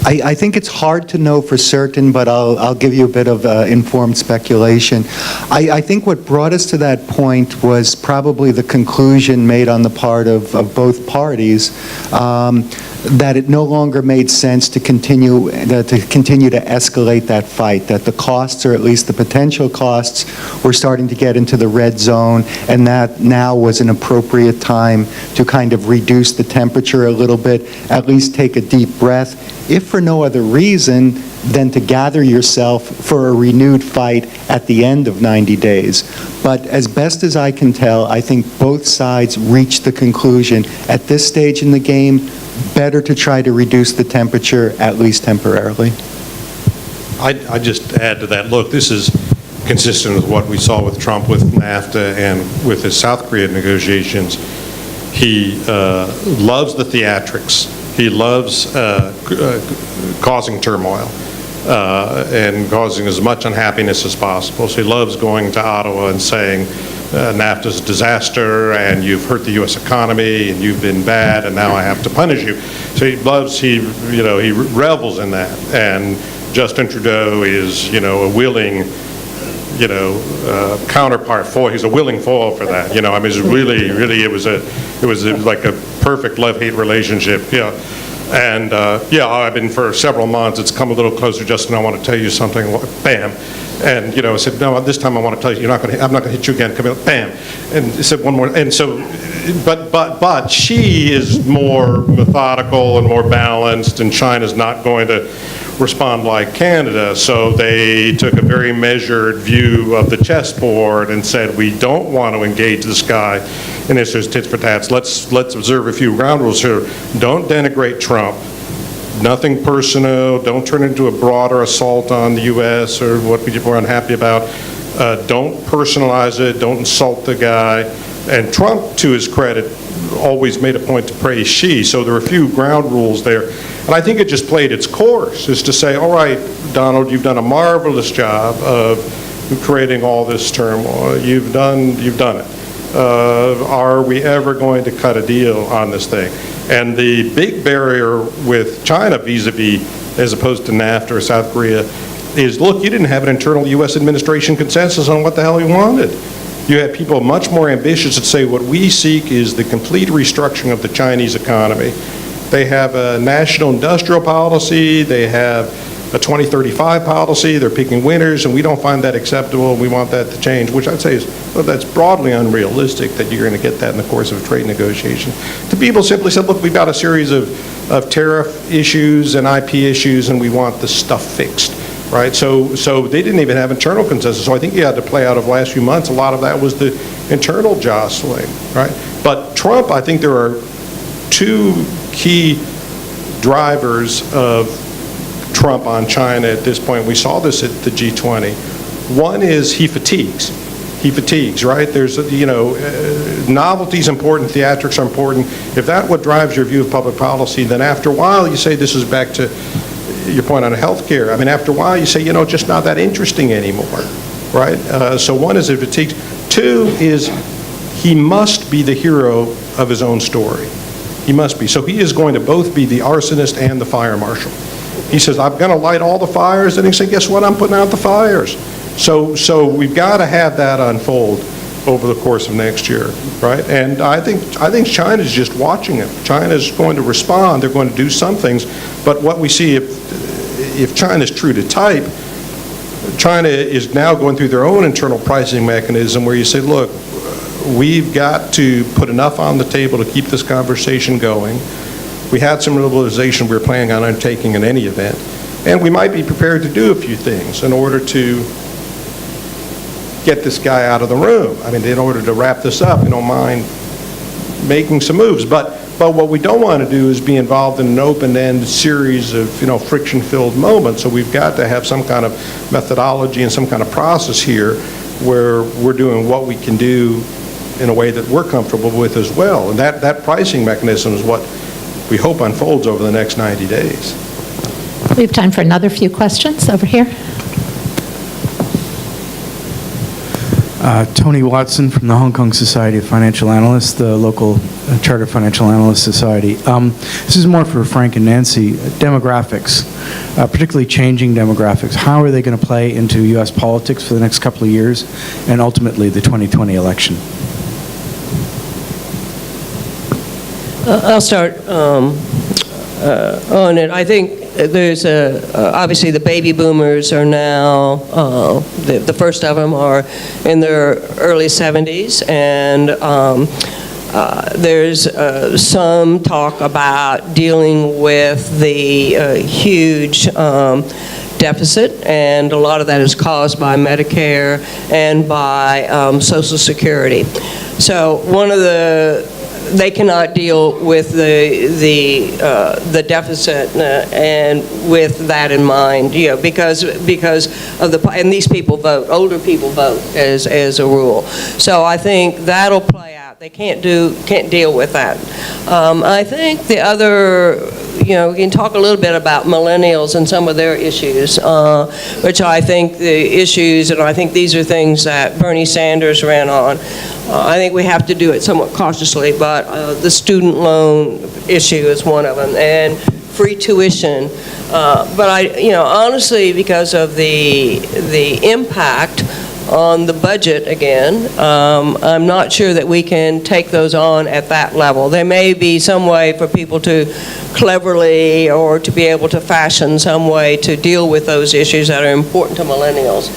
I think it's hard to know for certain, but I'll give you a bit of informed speculation. I think what brought us to that point was probably the conclusion made on the part of both parties that it no longer made sense to continue to escalate that fight, that the costs, or at least the potential costs, were starting to get into the red zone, and that now was an appropriate time to kind of reduce the temperature a little bit, at least take a deep breath, if for no other reason than to gather yourself for a renewed fight at the end of 90 days. But as best as I can tell, I think both sides reached the conclusion at this stage in the game, better to try to reduce the temperature, at least temporarily. I just add to that, look, this is consistent with what we saw with Trump with NAFTA and with his South Korea negotiations. He loves the theatrics. He loves causing turmoil and causing as much unhappiness as possible. So he loves going to Ottawa and saying, NAFTA's a disaster, and you've hurt the U.S. economy, and you've been bad, and now I have to punish you. So he revels in that. And Justin Trudeau is, a willing, counterpart for. He's a willing foil for that. I mean, it's really, it was like a perfect love-hate relationship. And I've been for several months. It's come a little closer, Justin. I want to tell you something. Bam. And I said, no, this time I want to tell you, I'm not going to hit you again. Come here, bam. And he said one more. And so, but she is more methodical and more balanced, and China's not going to respond like Canada. So they took a very measured view of the chessboard and said, we don't want to engage this guy in this tits for tats. Let's observe a few ground rules here. Don't denigrate Trump. nothing personal, don't turn it into a broader assault on the U.S. or what people are unhappy about. Don't personalize it, don't insult the guy. And Trump, to his credit, always made a point to praise Xi, so there were a few ground rules there. And I think it just played its course, is to say, all right, Donald, you've done a marvelous job of creating all this turmoil. You've done it. Are we ever going to cut a deal on this thing? And the big barrier with China vis-a-vis, as opposed to NAFTA or South Korea, is, look, you didn't have an internal U.S. administration consensus on what the hell you wanted. You had people much more ambitious that say what we seek is the complete restructuring of the Chinese economy. They have a national industrial policy, they have a 2035 policy, they're picking winners, and we don't find that acceptable, and we want that to change, which I'd say is, well, that's broadly unrealistic that you're going to get that in the course of a trade negotiation. The people simply said, look, we've got a series of tariff issues and IP issues, and we want this stuff fixed. Right, so they didn't even have internal consensus. So I think you had to play out of the last few months. A lot of that was the internal jostling, right? But Trump, I think there are two key drivers of Trump on China at this point. We saw this at the G20. One is he fatigues. He fatigues, right? There's, novelty's important, theatrics are important. If that's what drives your view of public policy, then after a while you say this is back to your point on healthcare. I mean, after a while, you say, just not that interesting anymore, right? So one is it fatigues. Two is he must be the hero of his own story. He must be. So he is going to both be the arsonist and the fire marshal. He says, I'm going to light all the fires, and he said, guess what? I'm putting out the fires. So we've got to have that unfold over the course of next year, right? And I think China's just watching it. China's going to respond. They're going to do some things. But what we see, if China's true to type, China is now going through their own internal pricing mechanism where you say, look, we've got to put enough on the table to keep this conversation going. We had some liberalization we were planning on undertaking in any event, and we might be prepared to do a few things in order to get this guy out of the room. I mean, in order to wrap this up, we don't mind making some moves. But what we don't want to do is be involved in an open-end series of, friction-filled moments. So we've got to have some kind of methodology and some kind of process here where we're doing what we can do in a way that we're comfortable with as well. And that pricing mechanism is what we hope unfolds over the next 90 days. We have time for another few questions over here. Tony Watson from the Hong Kong Society of Financial Analysts, the local Charter Financial Analyst Society. This is more for Frank and Nancy. Demographics, particularly changing demographics. How are they going to play into U.S. politics for the next couple of years and ultimately the 2020 election? I'll start on it. I think there's obviously the baby boomers are now, the first of them are in their early 70s, and there's some talk about dealing with the huge deficit, and a lot of that is caused by Medicare and by Social Security. So they cannot deal with the deficit and with that in mind, because of and these people vote, older people vote as a rule. So I think that'll play out. They can't deal with that. I think the other, we can talk a little bit about millennials and some of their issues, which I think the issues, and I think these are things that Bernie Sanders ran on. I think we have to do it somewhat cautiously, but the student loan issue is one of them, and free tuition. But honestly, because of the impact on the budget again, I'm not sure that we can take those on at that level. There may be some way for people to cleverly or to be able to fashion some way to deal with those issues that are important to millennials.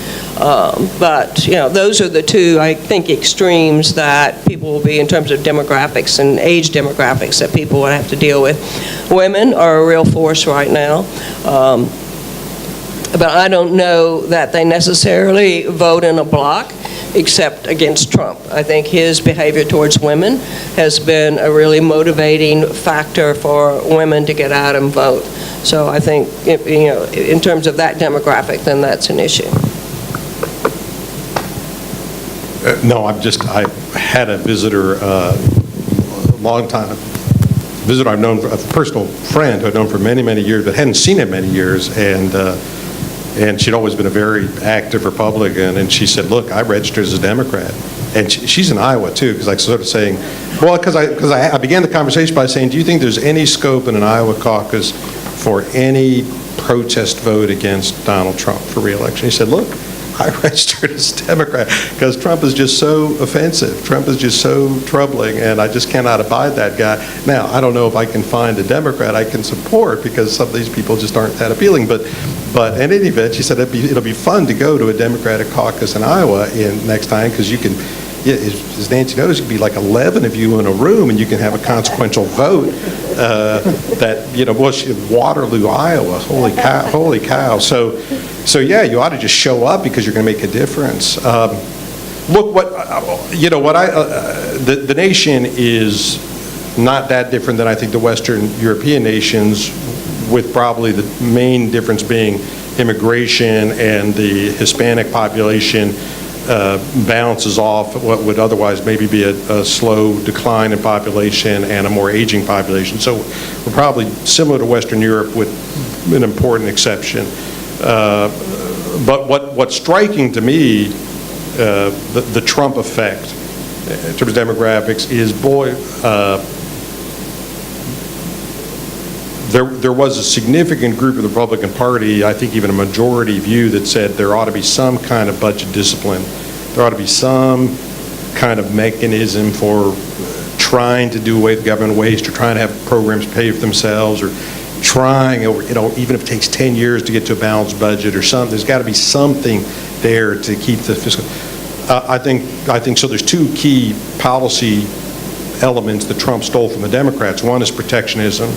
But those are the two, I think, extremes that people will be in terms of demographics and age demographics that people will have to deal with. Women are a real force right now. But I don't know that they necessarily vote in a block, except against Trump. I think his behavior towards women has been a really motivating factor for women to get out and vote. So I think, in terms of that demographic, then that's an issue. No, I had a visitor, a long time, visitor I've known, a personal friend who I've known for many, many years, but hadn't seen him many years, and she'd always been a very active Republican, and she said, look, I registered as a Democrat. And she's in Iowa, too, because sort of saying, well, because I began the conversation by saying, do you think there's any scope in an Iowa caucus for any protest vote against Donald Trump for re-election? He said, look, I registered as a Democrat because Trump is just so offensive. Trump is just so troubling, and I just cannot abide that guy. Now, I don't know if I can find a Democrat I can support because some of these people just aren't that appealing. But in any event, she said it'll be fun to go to a Democratic caucus in Iowa next time because you can, as Nancy knows, you can be like 11 of you in a room and you can have a consequential vote Waterloo, Iowa. Holy cow. So yeah, you ought to just show up because you're going to make a difference. Look, the nation is not that different than I think the Western European nations, with probably the main difference being immigration, and the Hispanic population balances off what would otherwise maybe be a slow decline in population and a more aging population. So we're probably similar to Western Europe with an important exception. But what's striking to me, the Trump effect in terms of demographics is, there was a significant group of the Republican Party, I think even a majority view, that said there ought to be some kind of budget discipline. There ought to be some kind of mechanism for trying to do away with government waste, or trying to have programs pay for themselves, or trying, even if it takes 10 years to get to a balanced budget or something. There's got to be something there to keep the fiscal. I think so. There's two key policy elements that Trump stole from the Democrats. One is protectionism,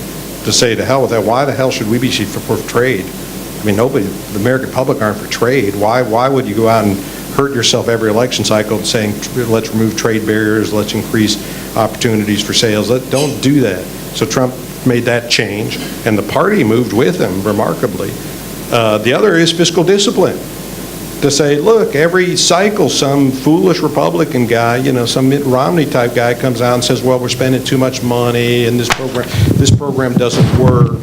to say to hell with that. Why the hell should we be for trade? I mean, the American public aren't for trade. Why would you go out and hurt yourself every election cycle saying, let's remove trade barriers, let's increase opportunities for sales? Don't do that. So Trump made that change, and the party moved with him remarkably. The other is fiscal discipline, to say, look, every cycle some foolish Republican guy, some Mitt Romney type guy comes out and says, well, we're spending too much money and this program doesn't work.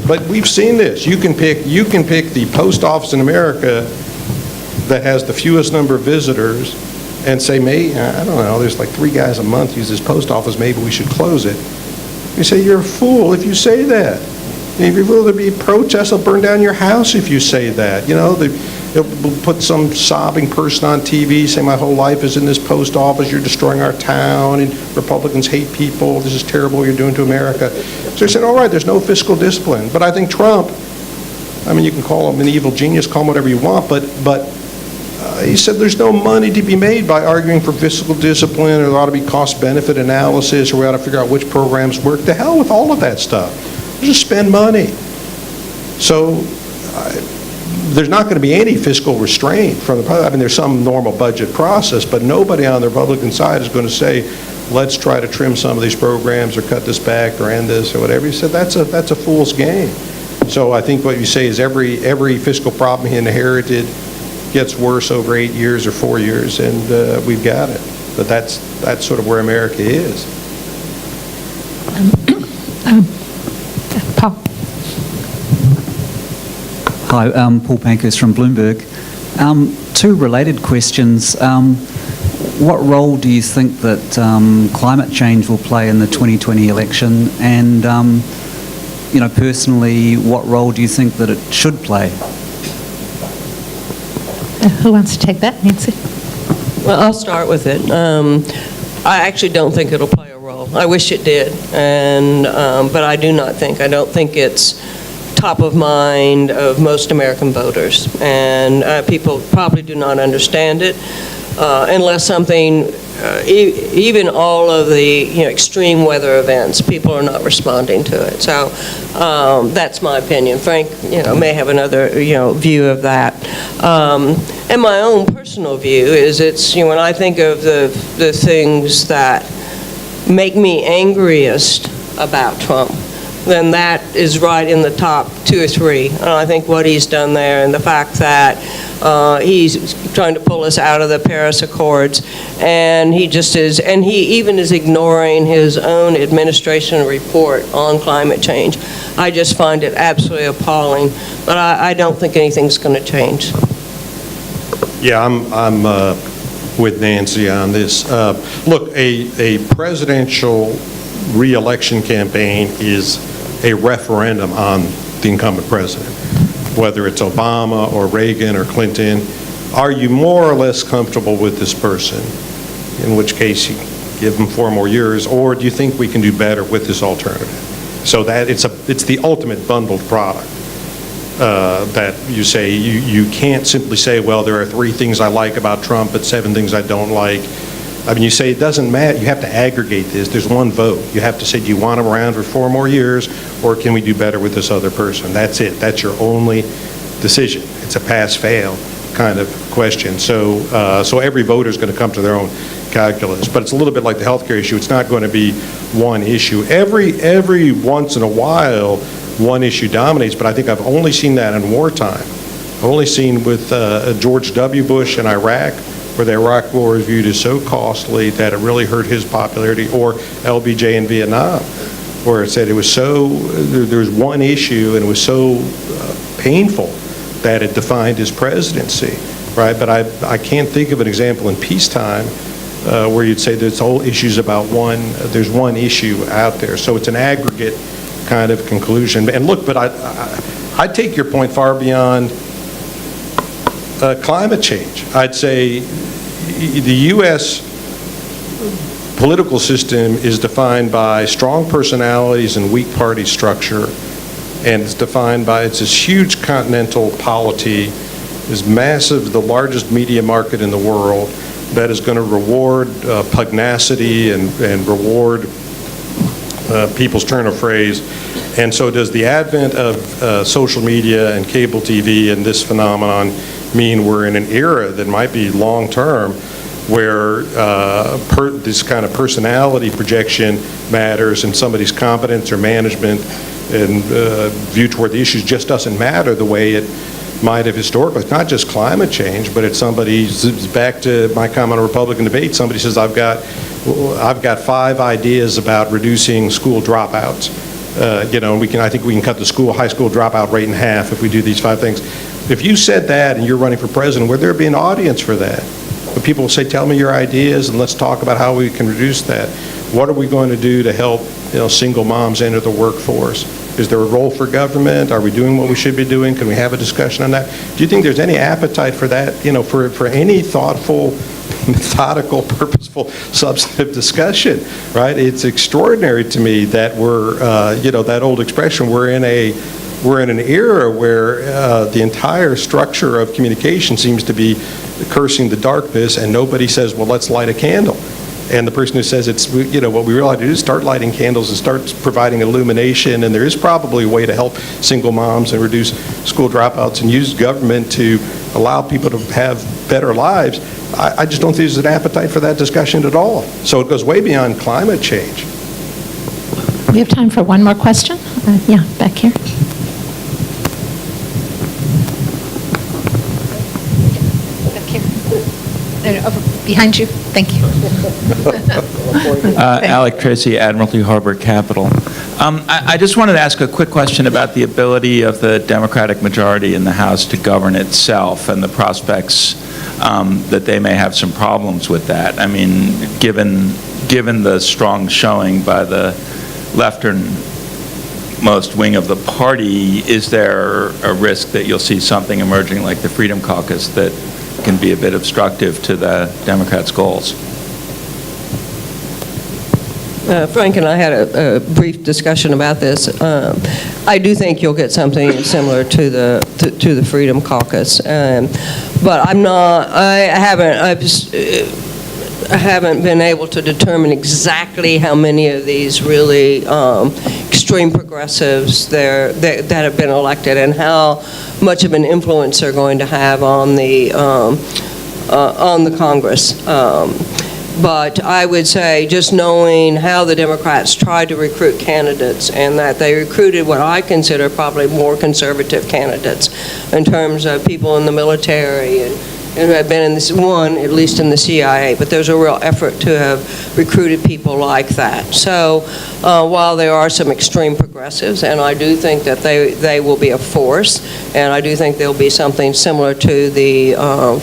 But we've seen this. You can pick the post office in America that has the fewest number of visitors and say, I don't know, there's like 3 guys a month use this post office, maybe we should close it. You say, you're a fool if you say that. If you're fool, there'll be protests, they'll burn down your house if you say that. They'll put some sobbing person on TV saying, my whole life is in this post office, you're destroying our town, and Republicans hate people, this is terrible what you're doing to America. So he said, all right, there's no fiscal discipline. But I think Trump, you can call him an evil genius, call him whatever you want, but he said there's no money to be made by arguing for fiscal discipline, or there ought to be cost-benefit analysis, or we ought to figure out which programs work. To hell with all of that stuff. Just spend money. So there's not going to be any fiscal restraint from the public. There's some normal budget process, but nobody on the Republican side is going to say, let's try to trim some of these programs, or cut this back, or end this, or whatever. He said that's a fool's game. So I think what you say is every fiscal problem he inherited gets worse over 8 years or 4 years, and we've got it. But that's sort of where America is. Paul. Hi, Paul Pankhurst from Bloomberg. 2 related questions. What role do you think that climate change will play in the 2020 election? And, personally, what role do you think that it should play? Who wants to take that? Nancy? Well, I'll start with it. I actually don't think it'll play a role. I wish it did, but I do not think. I don't think it's top of mind of most American voters, and people probably do not understand it. unless something, even all of the extreme weather events, people are not responding to it. So that's my opinion. Frank, may have another view of that. And my own personal view is when I think of the things that make me angriest about Trump, then that is right in the top 2 or 3. And I think what he's done there, and the fact that he's trying to pull us out of the Paris Accords, and he just is, and he even is ignoring his own administration report on climate change. I just find it absolutely appalling, but I don't think anything's going to change. Yeah, I'm with Nancy on this. Look, a presidential re-election campaign is a referendum on the incumbent president, whether it's Obama or Reagan or Clinton. Are you more or less comfortable with this person, in which case you give them 4 more years, or do you think we can do better with this alternative? So that it's the ultimate bundled product. That you say, you can't simply say, well, there are 3 things I like about Trump, but 7 things I don't like. I mean, you say it doesn't matter. You have to aggregate this. There's one vote. You have to say, do you want him around for 4 more years, or can we do better with this other person? That's it. That's your only decision. It's a pass-fail kind of question. So every voter is going to come to their own calculus. But it's a little bit like the healthcare issue. It's not going to be one issue. Every once in a while, one issue dominates, but I think I've only seen that in wartime. I've only seen with George W. Bush in Iraq, where the Iraq War was viewed as so costly that it really hurt his popularity, or LBJ in Vietnam, where it said it was so, there was one issue and it was so painful that it defined his presidency, right? But I can't think of an example in peacetime where you'd say there's whole issues about there's one issue out there. So it's an aggregate kind of conclusion. And look, but I take your point far beyond climate change. I'd say the U.S. political system is defined by strong personalities and weak party structure, and it's defined by it's this huge continental polity, this massive, the largest media market in the world that is going to reward pugnacity and reward people's turn of phrase. And so does the advent of social media and cable TV and this phenomenon mean we're in an era that might be long-term where this kind of personality projection matters and somebody's competence or management and view toward the issues just doesn't matter the way it might have historically. It's not just climate change, but it's somebody's, back to my comment on Republican debate, somebody says, I've got 5 ideas about reducing school dropouts. And I think we can cut the high school dropout rate in half if we do these 5 things. If you said that and you're running for president, would there be an audience for that? But people will say, tell me your ideas and let's talk about how we can reduce that. What are we going to do to help single moms enter the workforce? Is there a role for government? Are we doing what we should be doing? Can we have a discussion on that? Do you think there's any appetite for that, for any thoughtful, methodical, purposeful, substantive discussion, right? It's extraordinary to me that we're, that old expression, we're in an era where the entire structure of communication seems to be cursing the darkness, and nobody says, well, let's light a candle. And the person who says it's, what we really ought to do is start lighting candles and start providing illumination, and there is probably a way to help single moms and reduce school dropouts and use government to allow people to have better lives. I just don't think there's an appetite for that discussion at all. So it goes way beyond climate change. We have time for one more question. Yeah, back here. Back here. Over behind you. Thank you. Alec Tracy, Admiralty Harbor Capital. I just wanted to ask a quick question about the ability of the Democratic majority in the House to govern itself and the prospects that they may have some problems with that. I mean, given the strong showing by the lefternmost wing of the party, is there a risk that you'll see something emerging like the Freedom Caucus that can be a bit obstructive to the Democrats' goals? Frank and I had a brief discussion about this. I do think you'll get something similar to the Freedom Caucus, but I haven't been able to determine exactly how many of these really extreme progressives that have been elected and how much of an influence they're going to have on the Congress. But I would say just knowing how the Democrats tried to recruit candidates and that they recruited what I consider probably more conservative candidates in terms of people in the military and who had been in this one, at least in the CIA, but there's a real effort to have recruited people like that. So while there are some extreme progressives, and I do think that they will be a force, and I do think there'll be something similar to the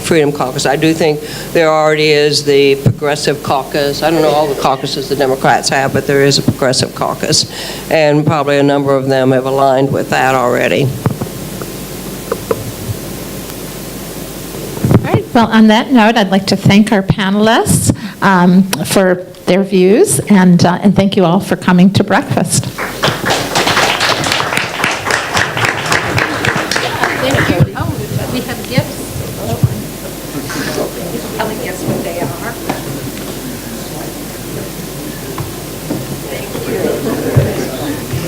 Freedom Caucus. I do think there already is the Progressive Caucus. I don't know all the caucuses the Democrats have, but there is a Progressive Caucus, and probably a number of them have aligned with that already. Well, on that note, I'd like to thank our panelists for their views, and thank you all for coming to breakfast. Thank you. Oh, we have gifts. Telling us what they are. Thank you.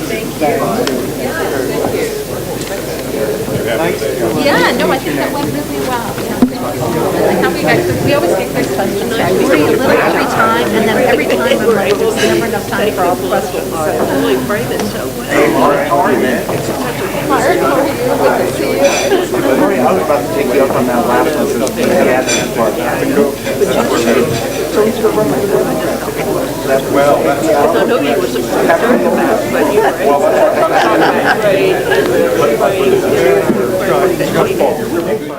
Thank you. Yeah, no, I think that went really well. We always get quick questions. We take a little every time, and then every time I'm like, there's never enough time for all the questions. So really frame it so well. Hey, Mark, how are you, man? Mark, how are you? Good to see you. I was about to take you up on that last one. Well, I know you were surprised about, but you were great.